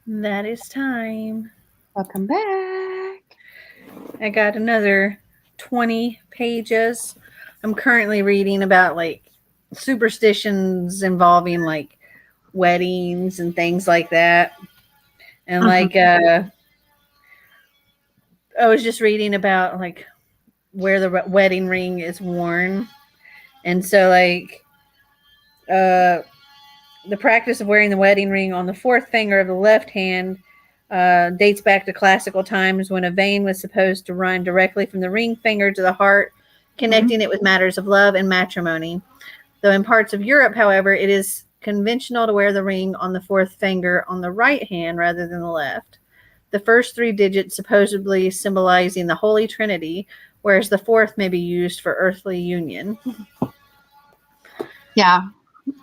That is time. Welcome back. I got another 20 pages. I'm currently reading about like superstitions involving like weddings and things like that. And like I was just reading about like where the wedding ring is worn. And so like the practice of wearing the wedding ring on the fourth finger of the left hand dates back to classical times when a vein was supposed to run directly from the ring finger to the heart, connecting it with matters of love and matrimony. Though in parts of Europe, however, it is conventional to wear the ring on the fourth finger on the right hand rather than the left. The first three digits supposedly symbolizing the Holy Trinity, whereas the fourth may be used for earthly union. Yeah,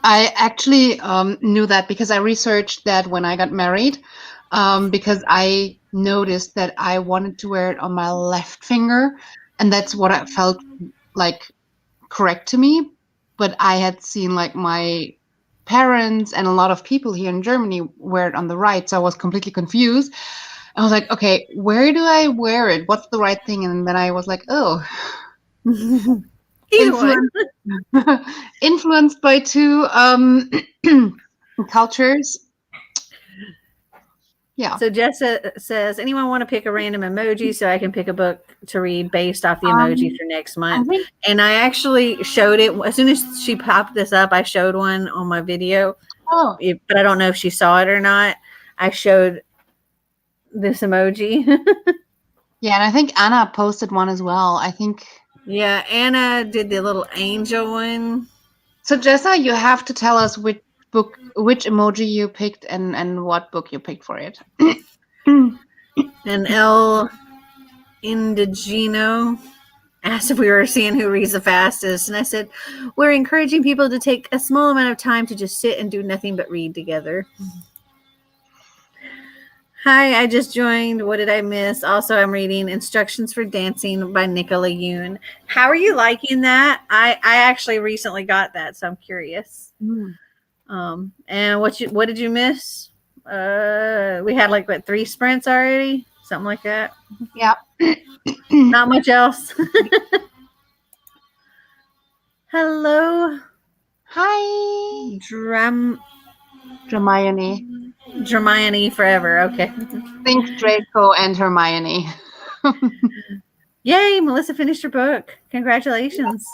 I actually knew that because I researched that when I got married, because I noticed that I wanted to wear it on my left finger, and that's what I felt like correct to me. But I had seen like my parents and a lot of people here in Germany wear it on the right, so I was completely confused. I was like, okay, where do I wear it? What's the right thing? And then I was like, oh, Either one. influenced by two cultures. Yeah. So Jessa says, anyone want to pick a random emoji so I can pick a book to read based off the emoji for next month? And I actually showed it as soon as she popped this up. I showed one on my video, but I don't know if she saw it or not. I showed this emoji. Yeah, and I think Anna posted one as well. I think. Yeah, Anna did the little angel one. So Jessa, you have to tell us which emoji you picked and what book you picked for it. And El Indigeno asked if we were seeing who reads the fastest. And I said, we're encouraging people to take a small amount of time to just sit and do nothing but read together. Hi, I just joined. What did I miss? Also, I'm reading Instructions for Dancing by Nicola Yoon. How are you liking that? I actually recently got that, so I'm curious. And what did you miss? We had like what 3 sprints already, something like that. Yeah. Not much else. Hello. Hi. Hermione forever. Okay. Think Draco and Hermione. Yay, Melissa finished her book. Congratulations.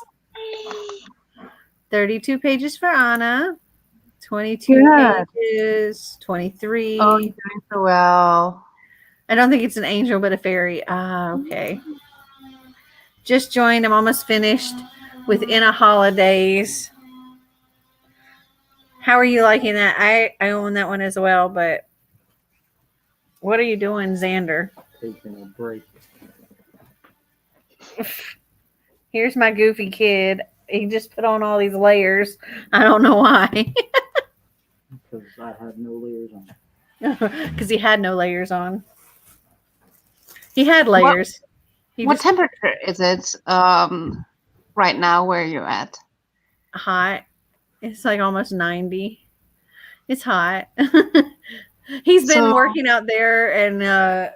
32 pages for Anna. 22 pages. 23. Oh, you're doing so well. I don't think it's an angel, but a fairy. Okay. Just joined. I'm almost finished with In a Holidays. How are you liking that? I own that one as well, but what are you doing, Xander? Taking a break. Here's my goofy kid. He just put on all these layers. I don't know why. Because I had no layers on. Because he had no layers on. He had layers. What temperature is it right now where you're at? Hot. It's like almost 90. It's hot. He's been working out there and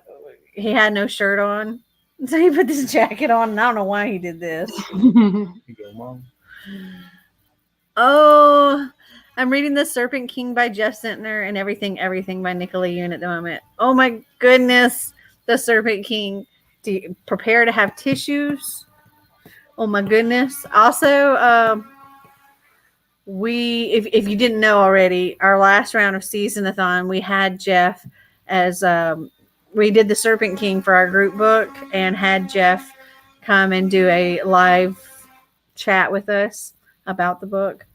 he had no shirt on. So he put this jacket on, and I don't know why he did this. Oh, I'm reading The Serpent King by Jeff Sentner and Everything by Nicola Yoon at the moment. Oh my goodness. The Serpent King. Do you prepare to have tissues? Oh my goodness. Also, if you didn't know already, our last round of Season-a-thon, we had Jeff as we did The Serpent King for our group book and had Jeff come and do a live chat with us about the book.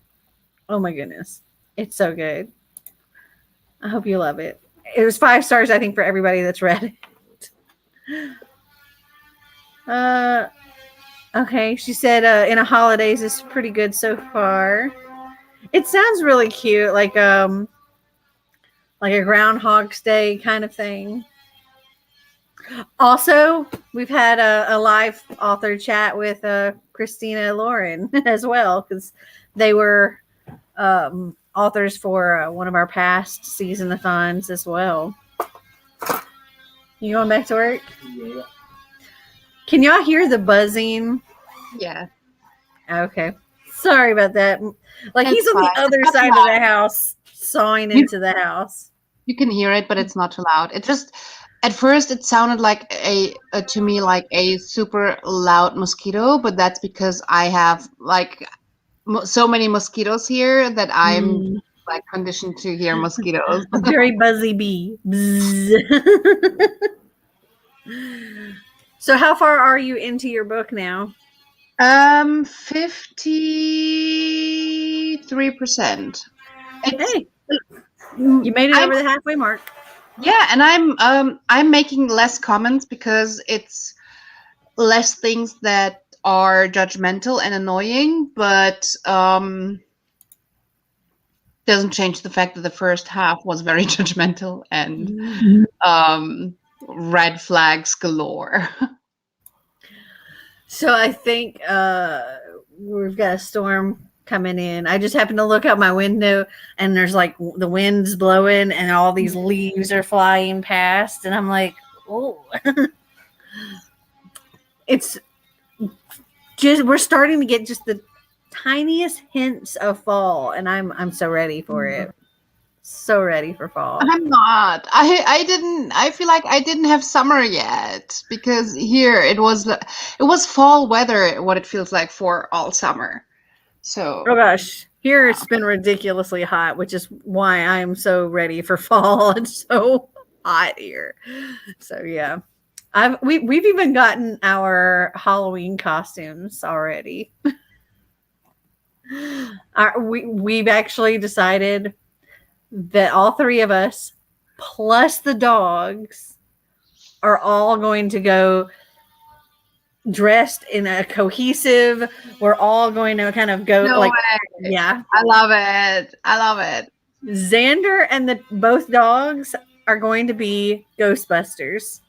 Oh my goodness. It's so good. I hope you love it. It was 5 stars, I think, for everybody that's read it. Okay, she said In a Holidays is pretty good so far. It sounds really cute, like a Groundhog's Day kind of thing. Also, we've had a live author chat with Christina Lauren as well, because they were authors for one of our past Season-a-thons as well. You going back to work? Yeah. Can y'all hear the buzzing? Yeah. Okay. Sorry about that. Like It's he's on the fine. other It's not side too of loud. the house, sawing You- into the house. You can hear it, but it's not too loud. It just, at first, it sounded like to me like a super loud mosquito, but that's because I have like so many mosquitoes here that I'm Mm, like conditioned to hear mosquitoes. a very buzzy bee. Bzz. So how far are you into your book now? 53%. It's Hey, you made it I'm over the halfway mark. yeah, and I'm making less comments because it's less things that are judgmental and annoying, but doesn't change the fact that the first half was very judgmental and red flags galore. So I think we've got a storm coming in. I just happened to look out my window and there's like the wind's blowing and all these leaves are flying past and I'm like, oh, it's just we're starting to get just the tiniest hints of fall and I'm so ready for it. So ready for fall. I'm not. I feel like I didn't have summer yet because here it was fall weather what it feels like for all summer. So Oh gosh, here it's been ridiculously hot, which is why I'm so ready for fall. It's so hot here. So yeah. We've even gotten our Halloween costumes already. We've actually decided that all three of us plus the dogs are all going to go dressed in a cohesive. We're all going to kind of go no like, way. yeah. I love it. I love it. Xander and the both dogs are going to be Ghostbusters.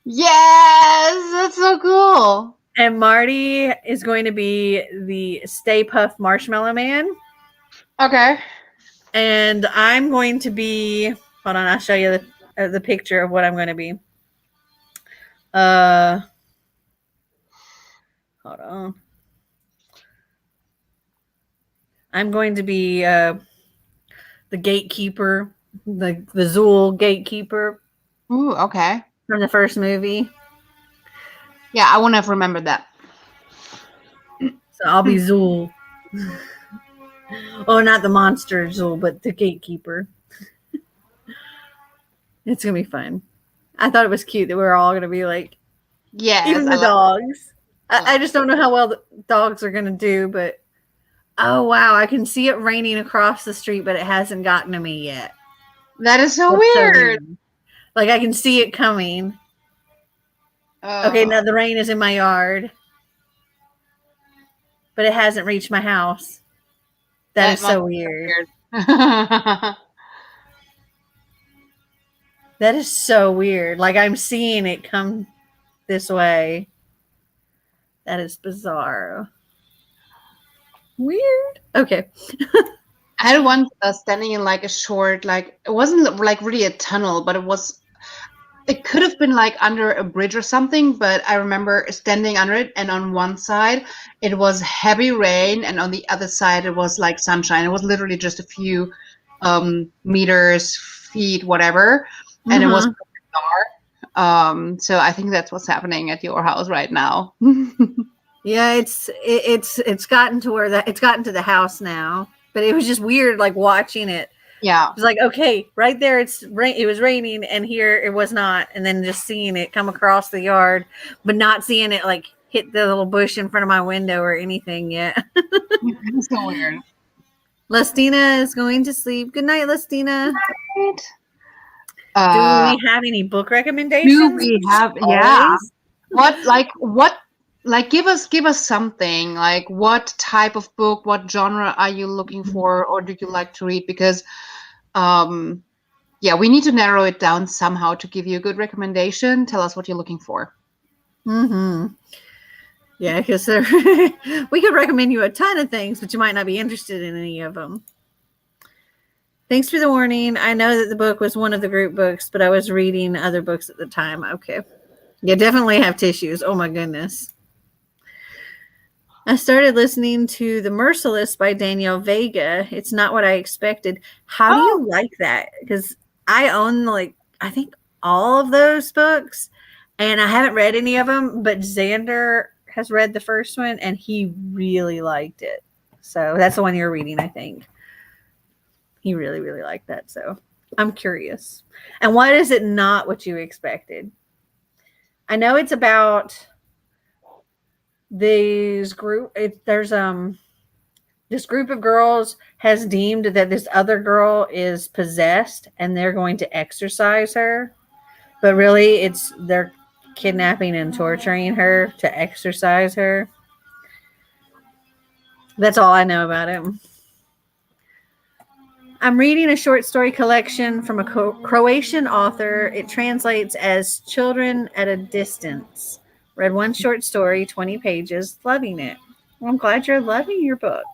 Yes, that's so cool. And Marty is going to be the Stay Puft Marshmallow Man. Okay. And I'm going to be, hold on, I'll show you the picture of what I'm going to be. Hold on. I'm going to be the gatekeeper, the Zool gatekeeper Ooh, okay. from the first movie. Yeah, I wouldn't have remembered that. So I'll be Zool. Oh, not the monster Zool, but the gatekeeper. It's gonna be fun. I thought it was cute that we were all gonna be like, Yes, even I the love dogs. love I just don't know how well the dogs are gonna do, but oh wow, I can see it raining across the street, but it hasn't gotten to me yet. that is so That's so weird. weird. Like I can see it coming. Okay, now the rain is in my yard, but it hasn't reached my house. That is so weird. That is so weird. Like I'm seeing it come this way. That is bizarre. Weird. Okay. I had one standing in like a short, like it wasn't like really a tunnel, but it could have been like under a bridge or something, but I remember standing under it, and on one side it was heavy rain, and on the other side it was like sunshine. It was literally just a few meters, feet, whatever, and it was dark. So I think that's what's happening at your house right now. Yeah, it's gotten to where it's gotten to the house now, but it was just weird, like watching it. Yeah, It was like, okay, right there, it was raining, and here it was not, and then just seeing it come across the yard, but not seeing it like hit the little bush in front of my window or anything yet. it's so weird. Lestina is going to sleep. Good night, Lestina. Right. Do we have any book recommendations? Do we have? Yeah. What give us something, like what type of book, what genre are you looking for, or do you like to read? Because yeah, we need to narrow it down somehow to give you a good recommendation. Tell us what you're looking for. Yeah, because we could recommend you a ton of things, but you might not be interested in any of them. Thanks for the warning. I know that the book was one of the group books, but I was reading other books at the time. Okay. Yeah, definitely have tissues. Oh my goodness. I started listening to The Merciless by Danielle Vega. It's not what I expected. How do Oh, you like that? Because I own, like, I think all of those books, and I haven't read any of them, but Xander has read the first one, and he really liked it. So that's the one you're reading, I think. He really, really liked that. So I'm curious. And why is it not what you expected? I know it's about these group. This group of girls has deemed that this other girl is possessed, and they're going to exorcise her. But really, they're kidnapping and torturing her to exorcise her. That's all I know about it. I'm reading a short story collection from a Croatian author. It translates as Children at a Distance. Read one short story, 20 pages, loving it. Well, I'm glad you're loving your book.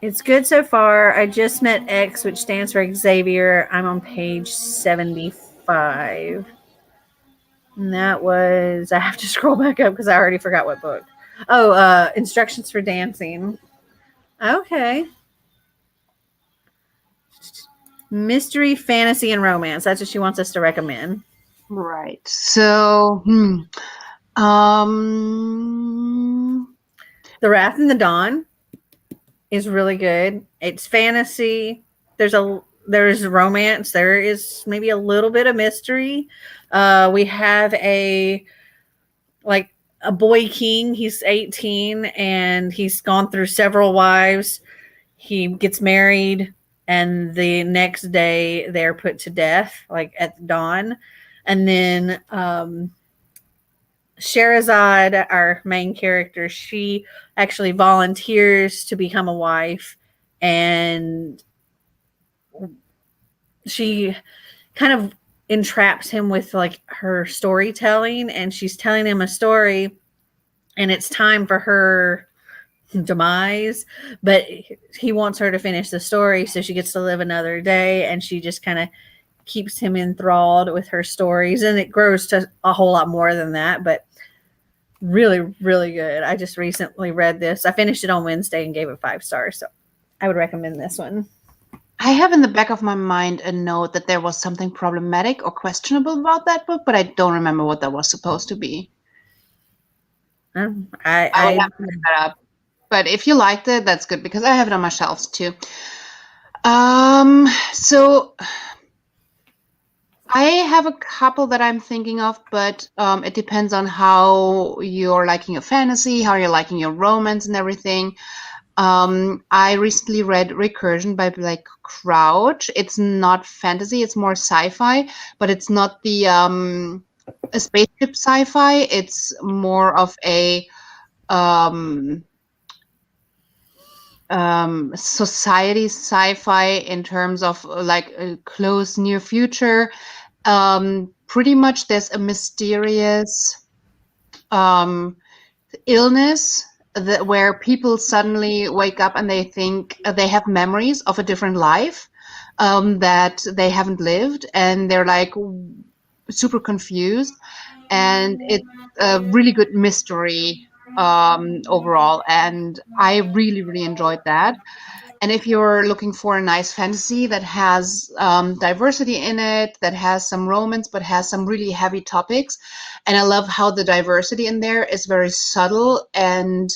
It's good so far. I just met X, which stands for Xavier. I'm on page 75. And that was, I have to scroll back up because I already forgot what book. Oh, Instructions for Dancing. Okay. Mystery, fantasy, and romance. That's what she wants us to recommend. right. So, The Wrath and the Dawn is really good. It's fantasy. There's romance. There is maybe a little bit of mystery. We have a boy king. He's 18 and he's gone through several wives. He gets married, and the next day they're put to death, like at dawn. And then Sherazade, our main character, she actually volunteers to become a wife, and she kind of entraps him with like her storytelling, and she's telling him a story, and it's time for her demise, but he wants her to finish the story so she gets to live another day, and she just kind of keeps him enthralled with her stories, and it grows to a whole lot more than that. But really, really good. I just recently read this. I finished it on Wednesday and gave it 5 stars, so I would recommend this one. I have in the back of my mind a note that there was something problematic or questionable about that book, but I don't remember what that was supposed to be. I would have to look that up. But if you liked it, that's good because I have it on my shelves too. So I have a couple that I'm thinking of, but it depends on how you're liking your fantasy, how you're liking your romance and everything. I recently read Recursion by Blake Crouch. It's not fantasy, it's more sci-fi, but it's not the a spaceship sci-fi. It's more of a society sci-fi in terms of like a close near future. Pretty much there's a mysterious illness where people suddenly wake up and they think they have memories of a different life that they haven't lived, and they're like super confused, and it's a really good mystery overall, and I really, really enjoyed that. And if you're looking for a nice fantasy that has diversity in it, that has some romance, but has some really heavy topics, and I love how the diversity in there is very subtle and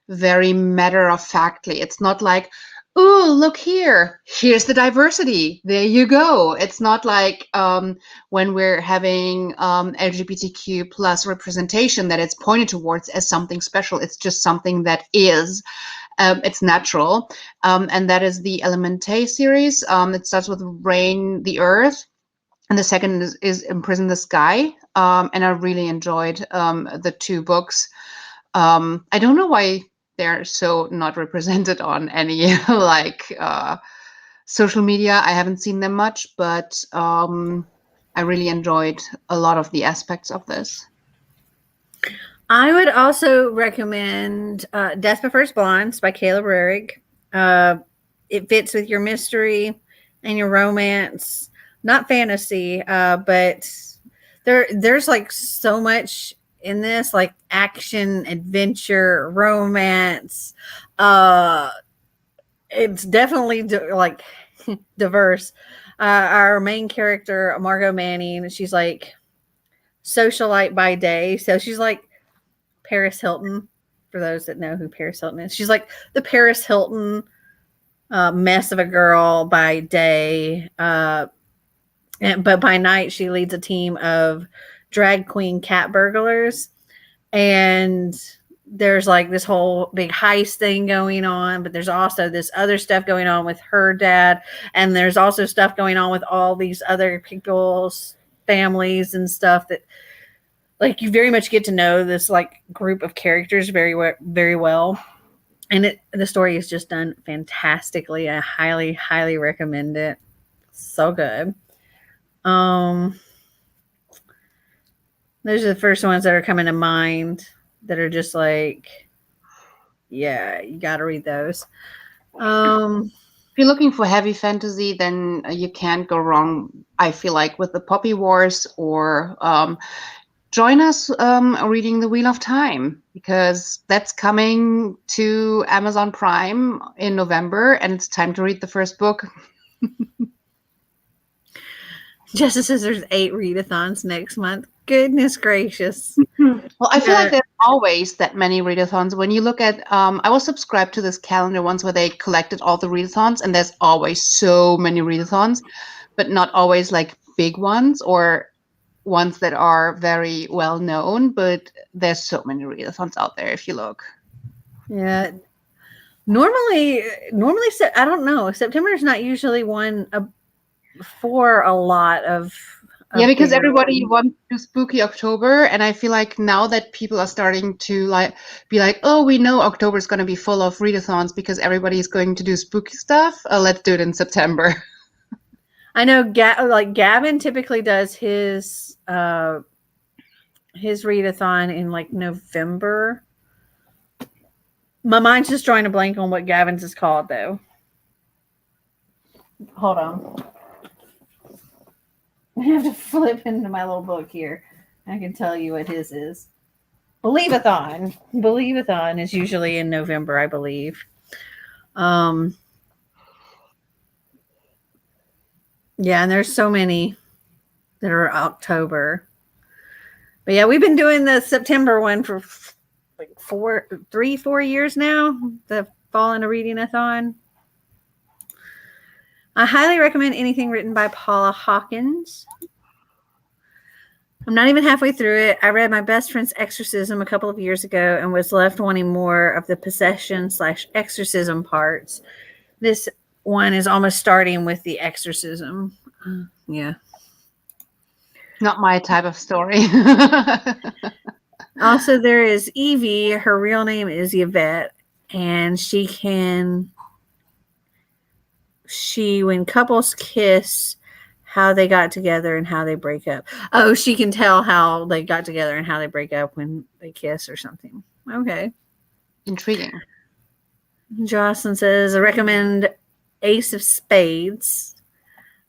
very matter of factly. It's not like, oh, look here, here's the diversity, there you go. It's not like when we're having LGBTQ plus representation that it's pointed towards as something special. It's just something that is. It's natural, and that is the Elemente series. It starts with Rain the Earth, and the second is Imprison the Sky, and I really enjoyed the 2 books. I don't know why they're so not represented on any like social media. I haven't seen them much, but I really enjoyed a lot of the aspects of this. I would also recommend Death Prefers Blondes by Caleb Rarick. It fits with your mystery and your romance, not fantasy, but there's like so much in this, like action, adventure, romance. It's definitely like diverse. Our main character, Margot Manning, she's like socialite by day, so she's like Paris Hilton, for those that know who Paris Hilton is. She's like the Paris Hilton mess of a girl by day. But by night, she leads a team of drag queen cat burglars. And there's like this whole big heist thing going on, but there's also this other stuff going on with her dad. And there's also stuff going on with all these other people's families and stuff that, like, you very much get to know this like group of characters very well, and the story is just done fantastically. I highly recommend it. So good. Those are the first ones that are coming to mind that are just like, yeah, you got to read those. If you're looking for heavy fantasy, then you can't go wrong, I feel like, with the Poppy Wars, or join us reading The Wheel of Time, because that's coming to Amazon Prime in November, and it's time to read the first book. Justice says there's 8 readathons next month. Goodness gracious. Well, I feel like there's always that many readathons. When you look at, I was subscribed to this calendar once where they collected all the readathons, and there's always so many readathons, but not always like big ones or ones that are very well known, but there's so many readathons out there if you look. Yeah. Normally, I don't know. September is not usually one for a lot of. Yeah, because everybody wants to spooky October, and I feel like now that people are starting to be like, oh, we know October is going to be full of readathons because everybody is going to do spooky stuff. Let's do it in September. I know, Gavin typically does his readathon in like November. My mind's just drawing a blank on what Gavin's is called, though. Hold on. I have to flip into my little book here. I can tell you what his is. Believeathon. Believeathon is usually in November, I believe. Yeah, and there's so many that are October. But yeah, we've been doing the September one for like 4 years now. The Fall into Reading-a-thon. I highly recommend anything written by Paula Hawkins. I'm not even halfway through it. I read my best friend's Exorcism a couple of years ago and was left wanting more of the possession/exorcism parts. This one is almost starting with the exorcism. Yeah. Not my type of story. Also, there is Evie. Her real name is Yvette, and when couples kiss, how they got together and how they break up. Oh, she can tell how they got together and how they break up when they kiss or something. Okay. Intriguing. Jocelyn says, I recommend Ace of Spades.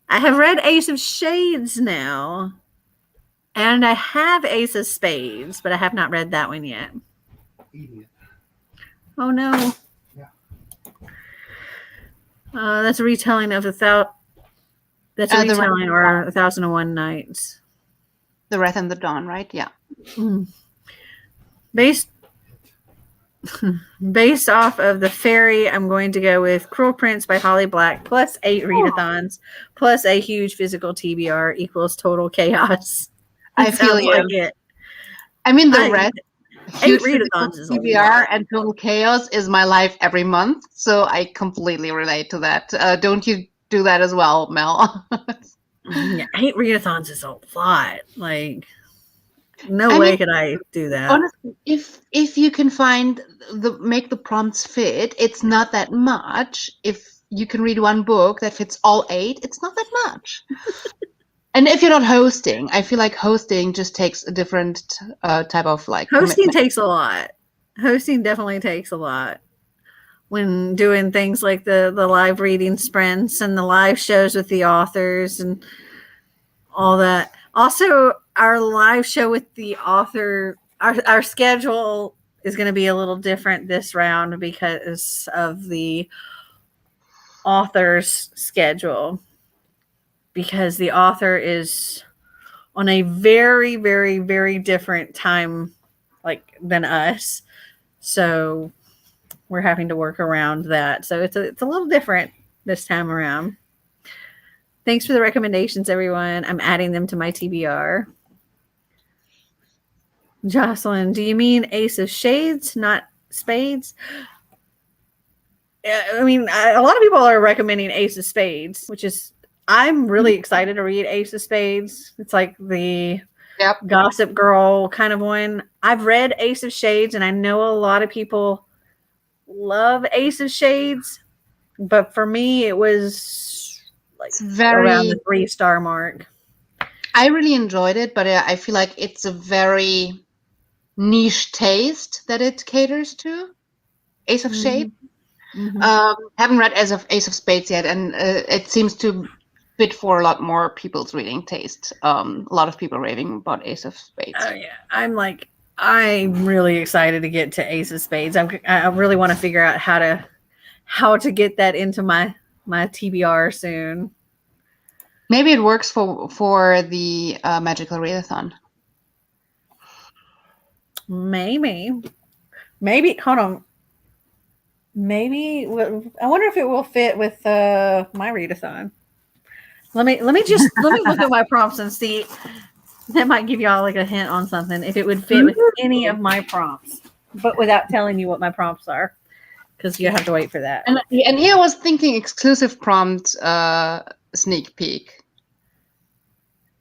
I have read Ace of Shades now. And I have Ace of Spades, but I have not read that one yet. Idiot. Oh, no. Yeah. That's a retelling of That's a retelling or 1001 Nights. The Wrath and the Dawn, right? Yeah. Mm. Based off of The Fairy, I'm going to go with Cruel Prince by Holly Black, plus 8 readathons, plus a huge physical TBR equals total chaos. I feel you. Like it. I mean, the rest, 8 readathons is TBR and total chaos is my life every month, so I completely relate to that. Don't you do that as well, Mel? Yeah, 8 readathons is a lot. Like, no way could I do that. Honestly, if you can make the prompts fit, it's not that much. If you can read one book that fits all 8, it's not that much. And if you're not hosting, I feel like hosting just takes a different type of like Hosting commitment. takes a lot. Hosting definitely takes a lot when doing things like the live reading sprints and the live shows with the authors and all that. Also, our live show with the author, our schedule is going to be a little different this round because of the author's schedule. Because the author is on a very, very, very different time like than us. So we're having to work around that. So it's a little different this time around. Thanks for the recommendations, everyone. I'm adding them to my TBR. Jocelyn, do you mean Ace of Shades, not Spades? I mean, a lot of people are recommending Ace of Spades, which is, I'm really excited to read Ace of Spades. It's like the Gossip Girl kind of one. I've read Ace of Shades, and I know a lot of people love Ace of Shades, but for me, it was like around the 3-star mark. I really enjoyed it, but I feel like it's a very niche taste that it caters to. Ace of Shades. Haven't read Ace of Spades yet, and it seems to fit for a lot more people's reading taste. A lot of people raving about Ace of Spades. Oh yeah, I'm really excited to get to Ace of Spades. I really want to figure out how to get that into my TBR soon. Maybe it works for the Magical Readathon. Maybe. Hold on. Maybe I wonder if it will fit with my readathon. Let me look at my prompts and see. That might give y'all like a hint on something if it would fit with any of my prompts, but without telling you what my prompts are, because you have to wait for that. And here I was thinking exclusive prompt sneak peek.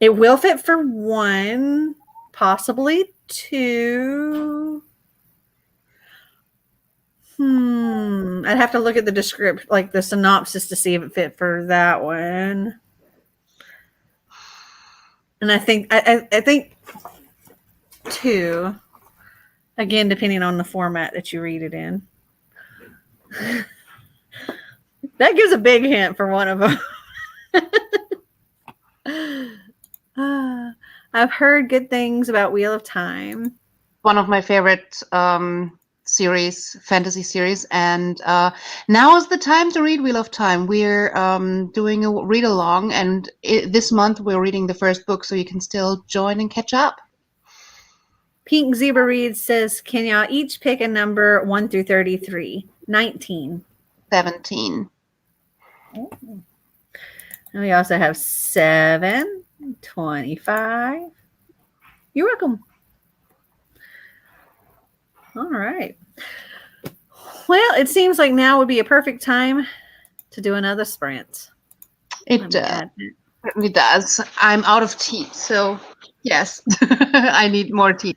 It will fit for 1, possibly 2. I'd have to look at the description, like the synopsis, to see if it fit for that one. And I think 2. Again, depending on the format that you read it in. That gives a big hint for one of them. I've heard good things about Wheel of Time. One of my favorite fantasy series, and now is the time to read Wheel of Time. We're doing a read along, and this month we're reading the first book, so you can still join and catch up. Pink Zebra Reads says, can y'all each pick a number 1 through 33? 19. 17. Oh. And we also have 7, 25. You're welcome. All right. Well, it seems like now would be a perfect time to do another sprint. It certainly does. I'm out of tea, so yes, I need more tea.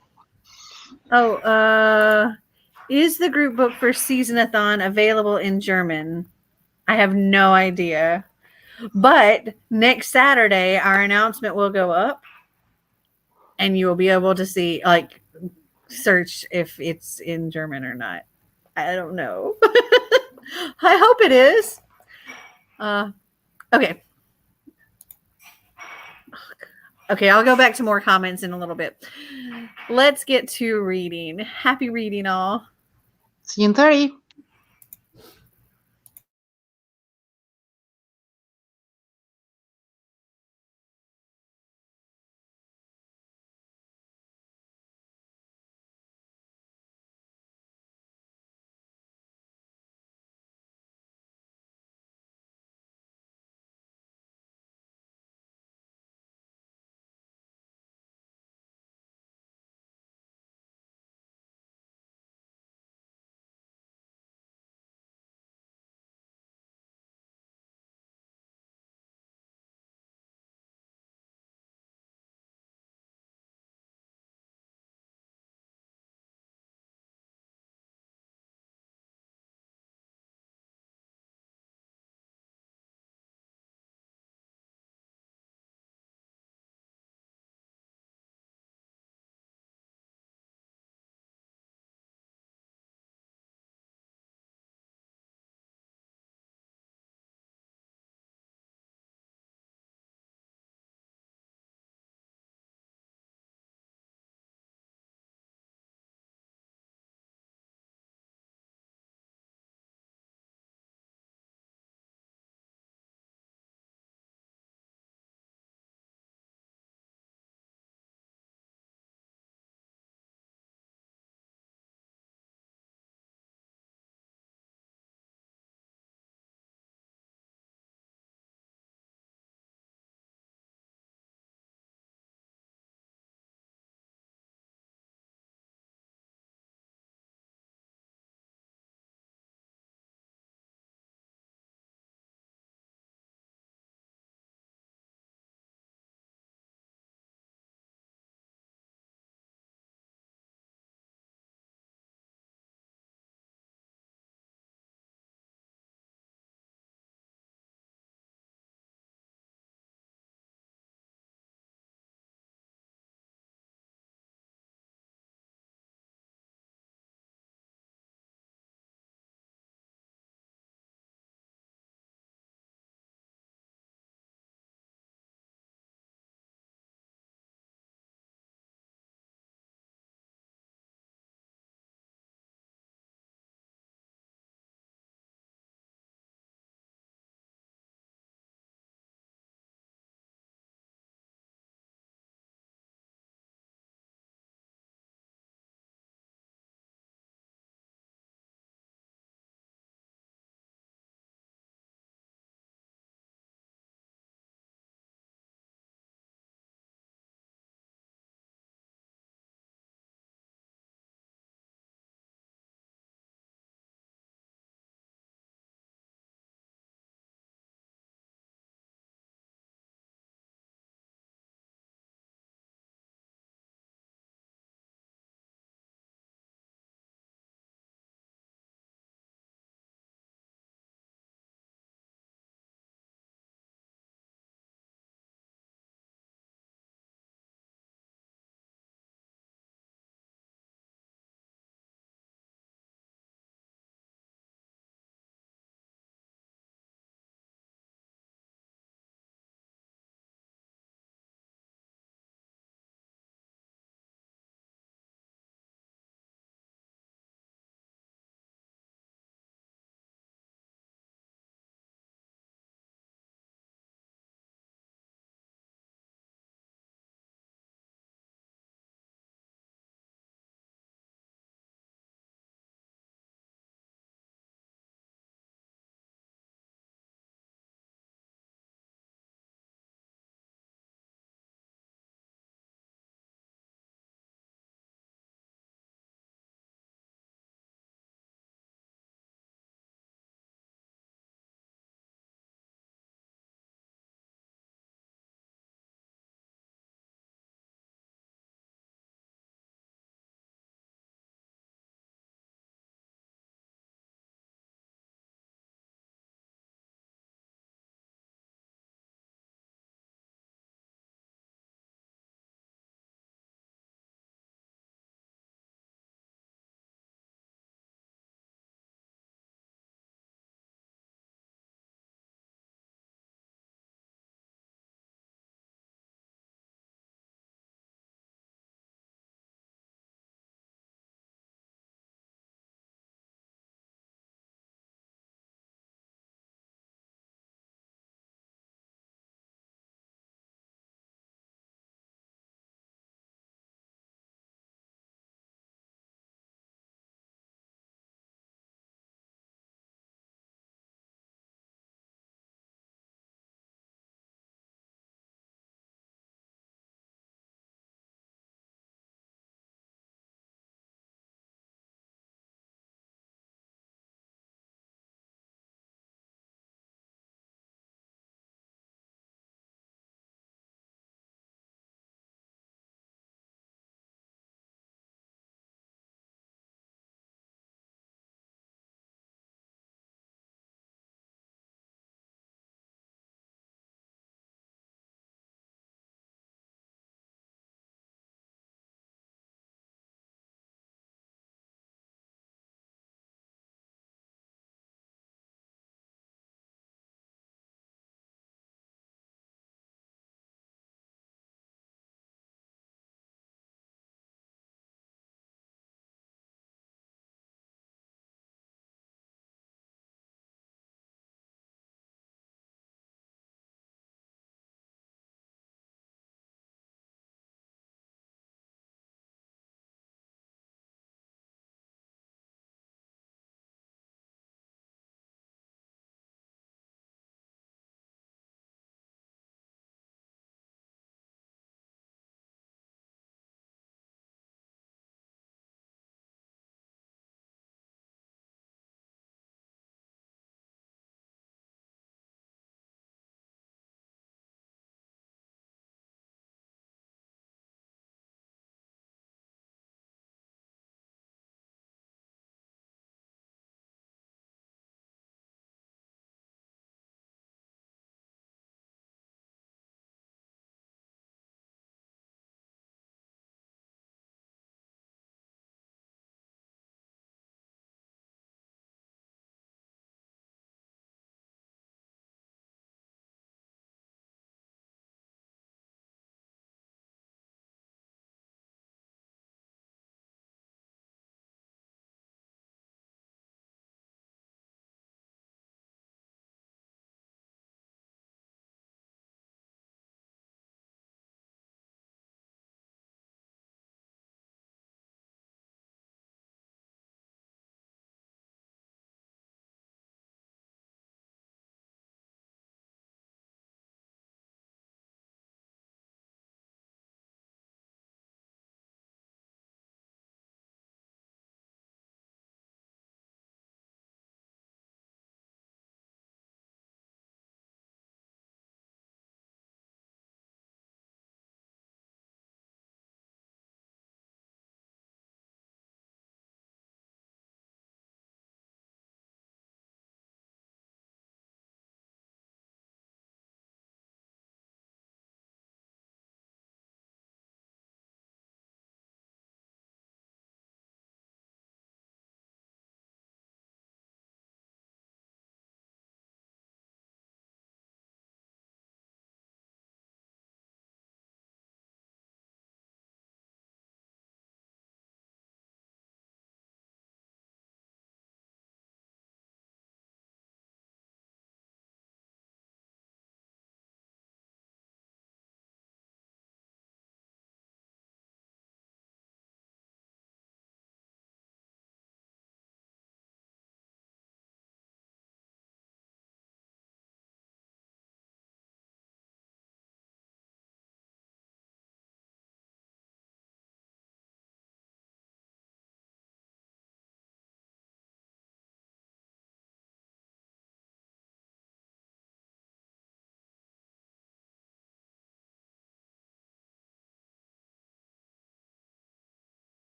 Oh, is the group book for Seasonathon available in German? I have no idea. But next Saturday, our announcement will go up, and you will be able to see, like, search if it's in German or not. I don't know. I hope it is. Okay. Okay, I'll go back to more comments in a little bit. Let's get to reading. Happy reading, all. See you in 30.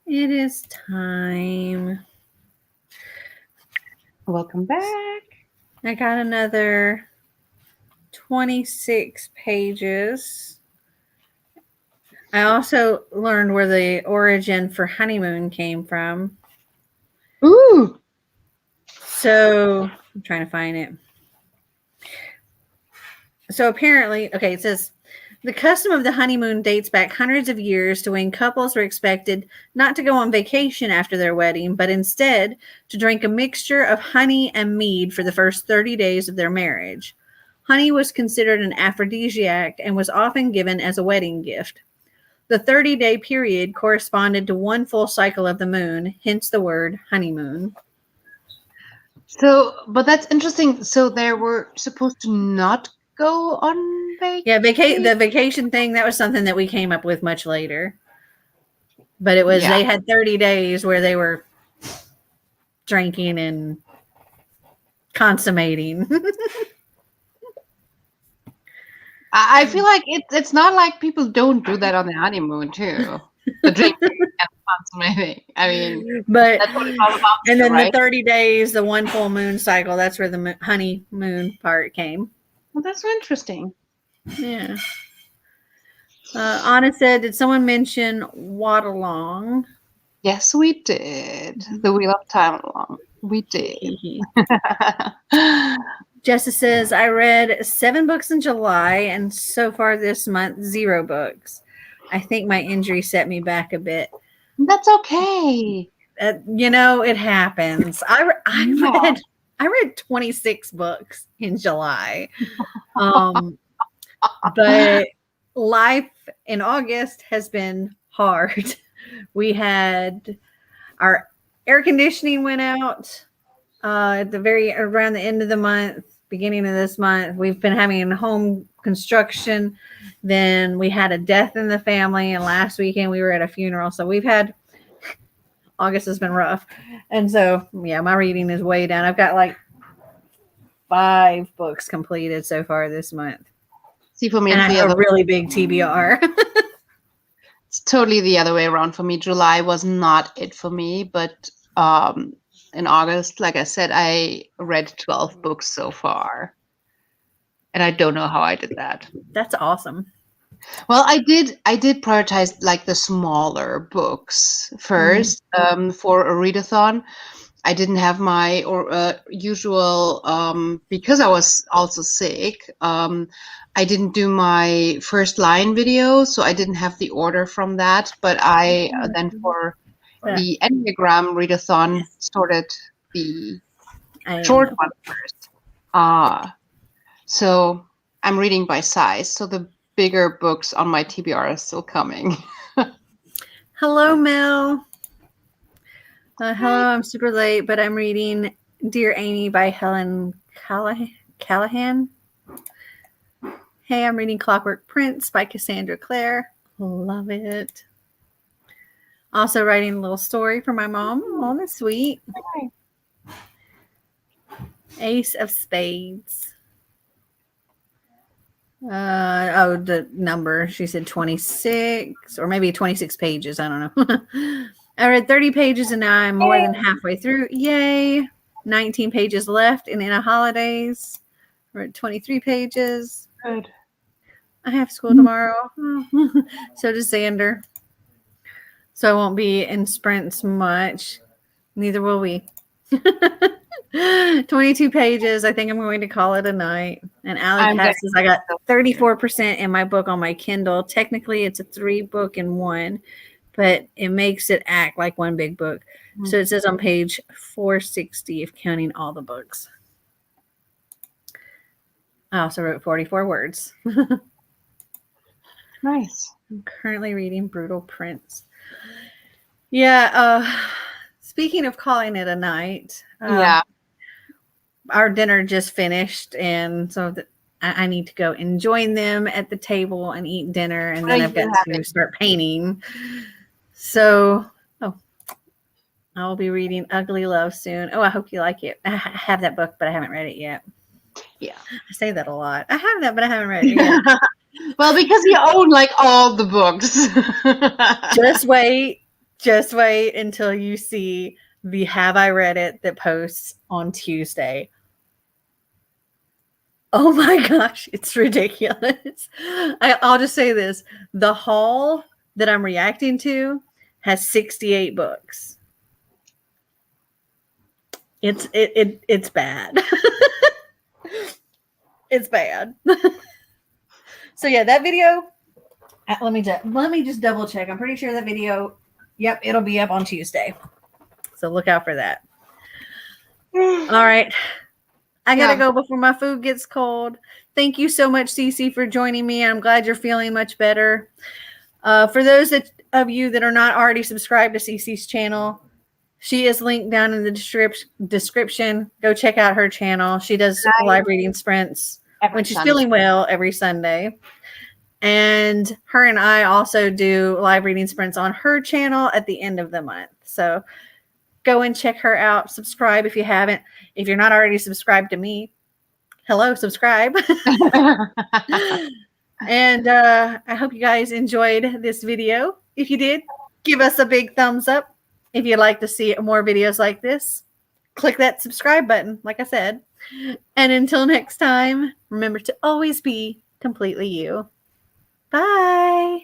It is time. Welcome back. I got another 26 pages. I also learned where the origin for honeymoon came from. Ooh. So I'm trying to find it. So apparently, okay, it says the custom of the honeymoon dates back hundreds of years to when couples were expected not to go on vacation after their wedding, but instead to drink a mixture of honey and mead for the first 30 days of their marriage. Honey was considered an aphrodisiac and was often given as a wedding gift. The 30-day period corresponded to one full cycle of the moon, hence the word honeymoon. So, but that's interesting. So they were supposed to not go on vacation? Yeah, the vacation thing, that was something that we came up with much later. But it was, they had 30 days where they were drinking and consummating. I feel like it's not like people don't do that on the honeymoon too. The drinking and consummating. I mean, but that's what it's all about. And then right? the 30 days, the one full moon cycle, that's where the honeymoon part came. Well, that's so interesting. Yeah. Anna said, did someone mention Waddalong? Yes, we did. The Wheel of Time along. We did. Jessica says, I read 7 books in July, and so far this month, 0 books. I think my injury set me back a bit. That's okay. It happens. I read 26 books in July. But life in August has been hard. We had our air conditioning went out around the end of the month, beginning of this month. We've been having home construction. Then we had a death in the family, and last weekend we were at a funeral. So August has been rough. And so, yeah, my reading is way down. I've got like 5 books completed so far this month. See, for me, and I have a really big TBR. It's totally the other way around for me. July was not it for me, but in August, like I said, I read 12 books so far. And I don't know how I did that. That's awesome. Well, I did prioritize like the smaller books first for a readathon. I didn't have my usual because I was also sick. I didn't do my first line video, so I didn't have the order from that. But I then for the Enneagram readathon sorted the short one first. So I'm reading by size. So the bigger books on my TBR are still coming. Hello, Mel. Hello, I'm super late, but I'm reading Dear Amy by Helen Callahan. Hey, I'm reading Clockwork Prince by Cassandra Clare. Love it. Also writing a little story for my mom. Oh, that's sweet. Ace of Spades. The number. She said 26 or maybe 26 pages. I don't know. I read 30 pages and now I'm more than halfway through. Yay. 19 pages left in the holidays. I read 23 pages. Good. I have school tomorrow. So does Xander. So I won't be in sprints much. Neither will we. 22 pages. I think I'm going to call it a night. And Allie Cat says I got 34% in my book on my Kindle. Technically, it's a 3-book in one, but it makes it act like one big book. So it says on page 460 if counting all the books. I also wrote 44 words. Nice. I'm currently reading Brutal Prince. Yeah. Speaking of calling it a night. Our dinner just finished, and so I need to go and join them at the table and eat dinner, and then I've got to start painting. So, I will be reading Ugly Love soon. Oh, I hope you like it. I have that book, but I haven't read it yet. Yeah. I say that a lot. I have that, but I haven't read it yet. Well, because you own like all the books. Just wait until you see the Have I Read It that posts on Tuesday. Oh my gosh, it's ridiculous. I'll just say this. The haul that I'm reacting to has 68 books. It's bad. It's bad. So yeah, that video, let me just double check. I'm pretty sure that video, yep, it'll be up on Tuesday. So look out for that. All right. I gotta go before my food gets cold. Thank you so much, Cece, for joining me. I'm glad you're feeling much better. For those of you that are not already subscribed to Cece's channel, she is linked down in the description. Go check out her channel. She does live reading sprints when she's feeling well every Sunday. And her and I also do live reading sprints on her channel at the end of the month. So go and check her out. Subscribe if you haven't. If you're not already subscribed to me, hello, subscribe. And I hope you guys enjoyed this video. If you did, give us a big thumbs up. If you'd like to see more videos like this, click that subscribe button, like I said. And until next time, remember to always be completely you. Bye.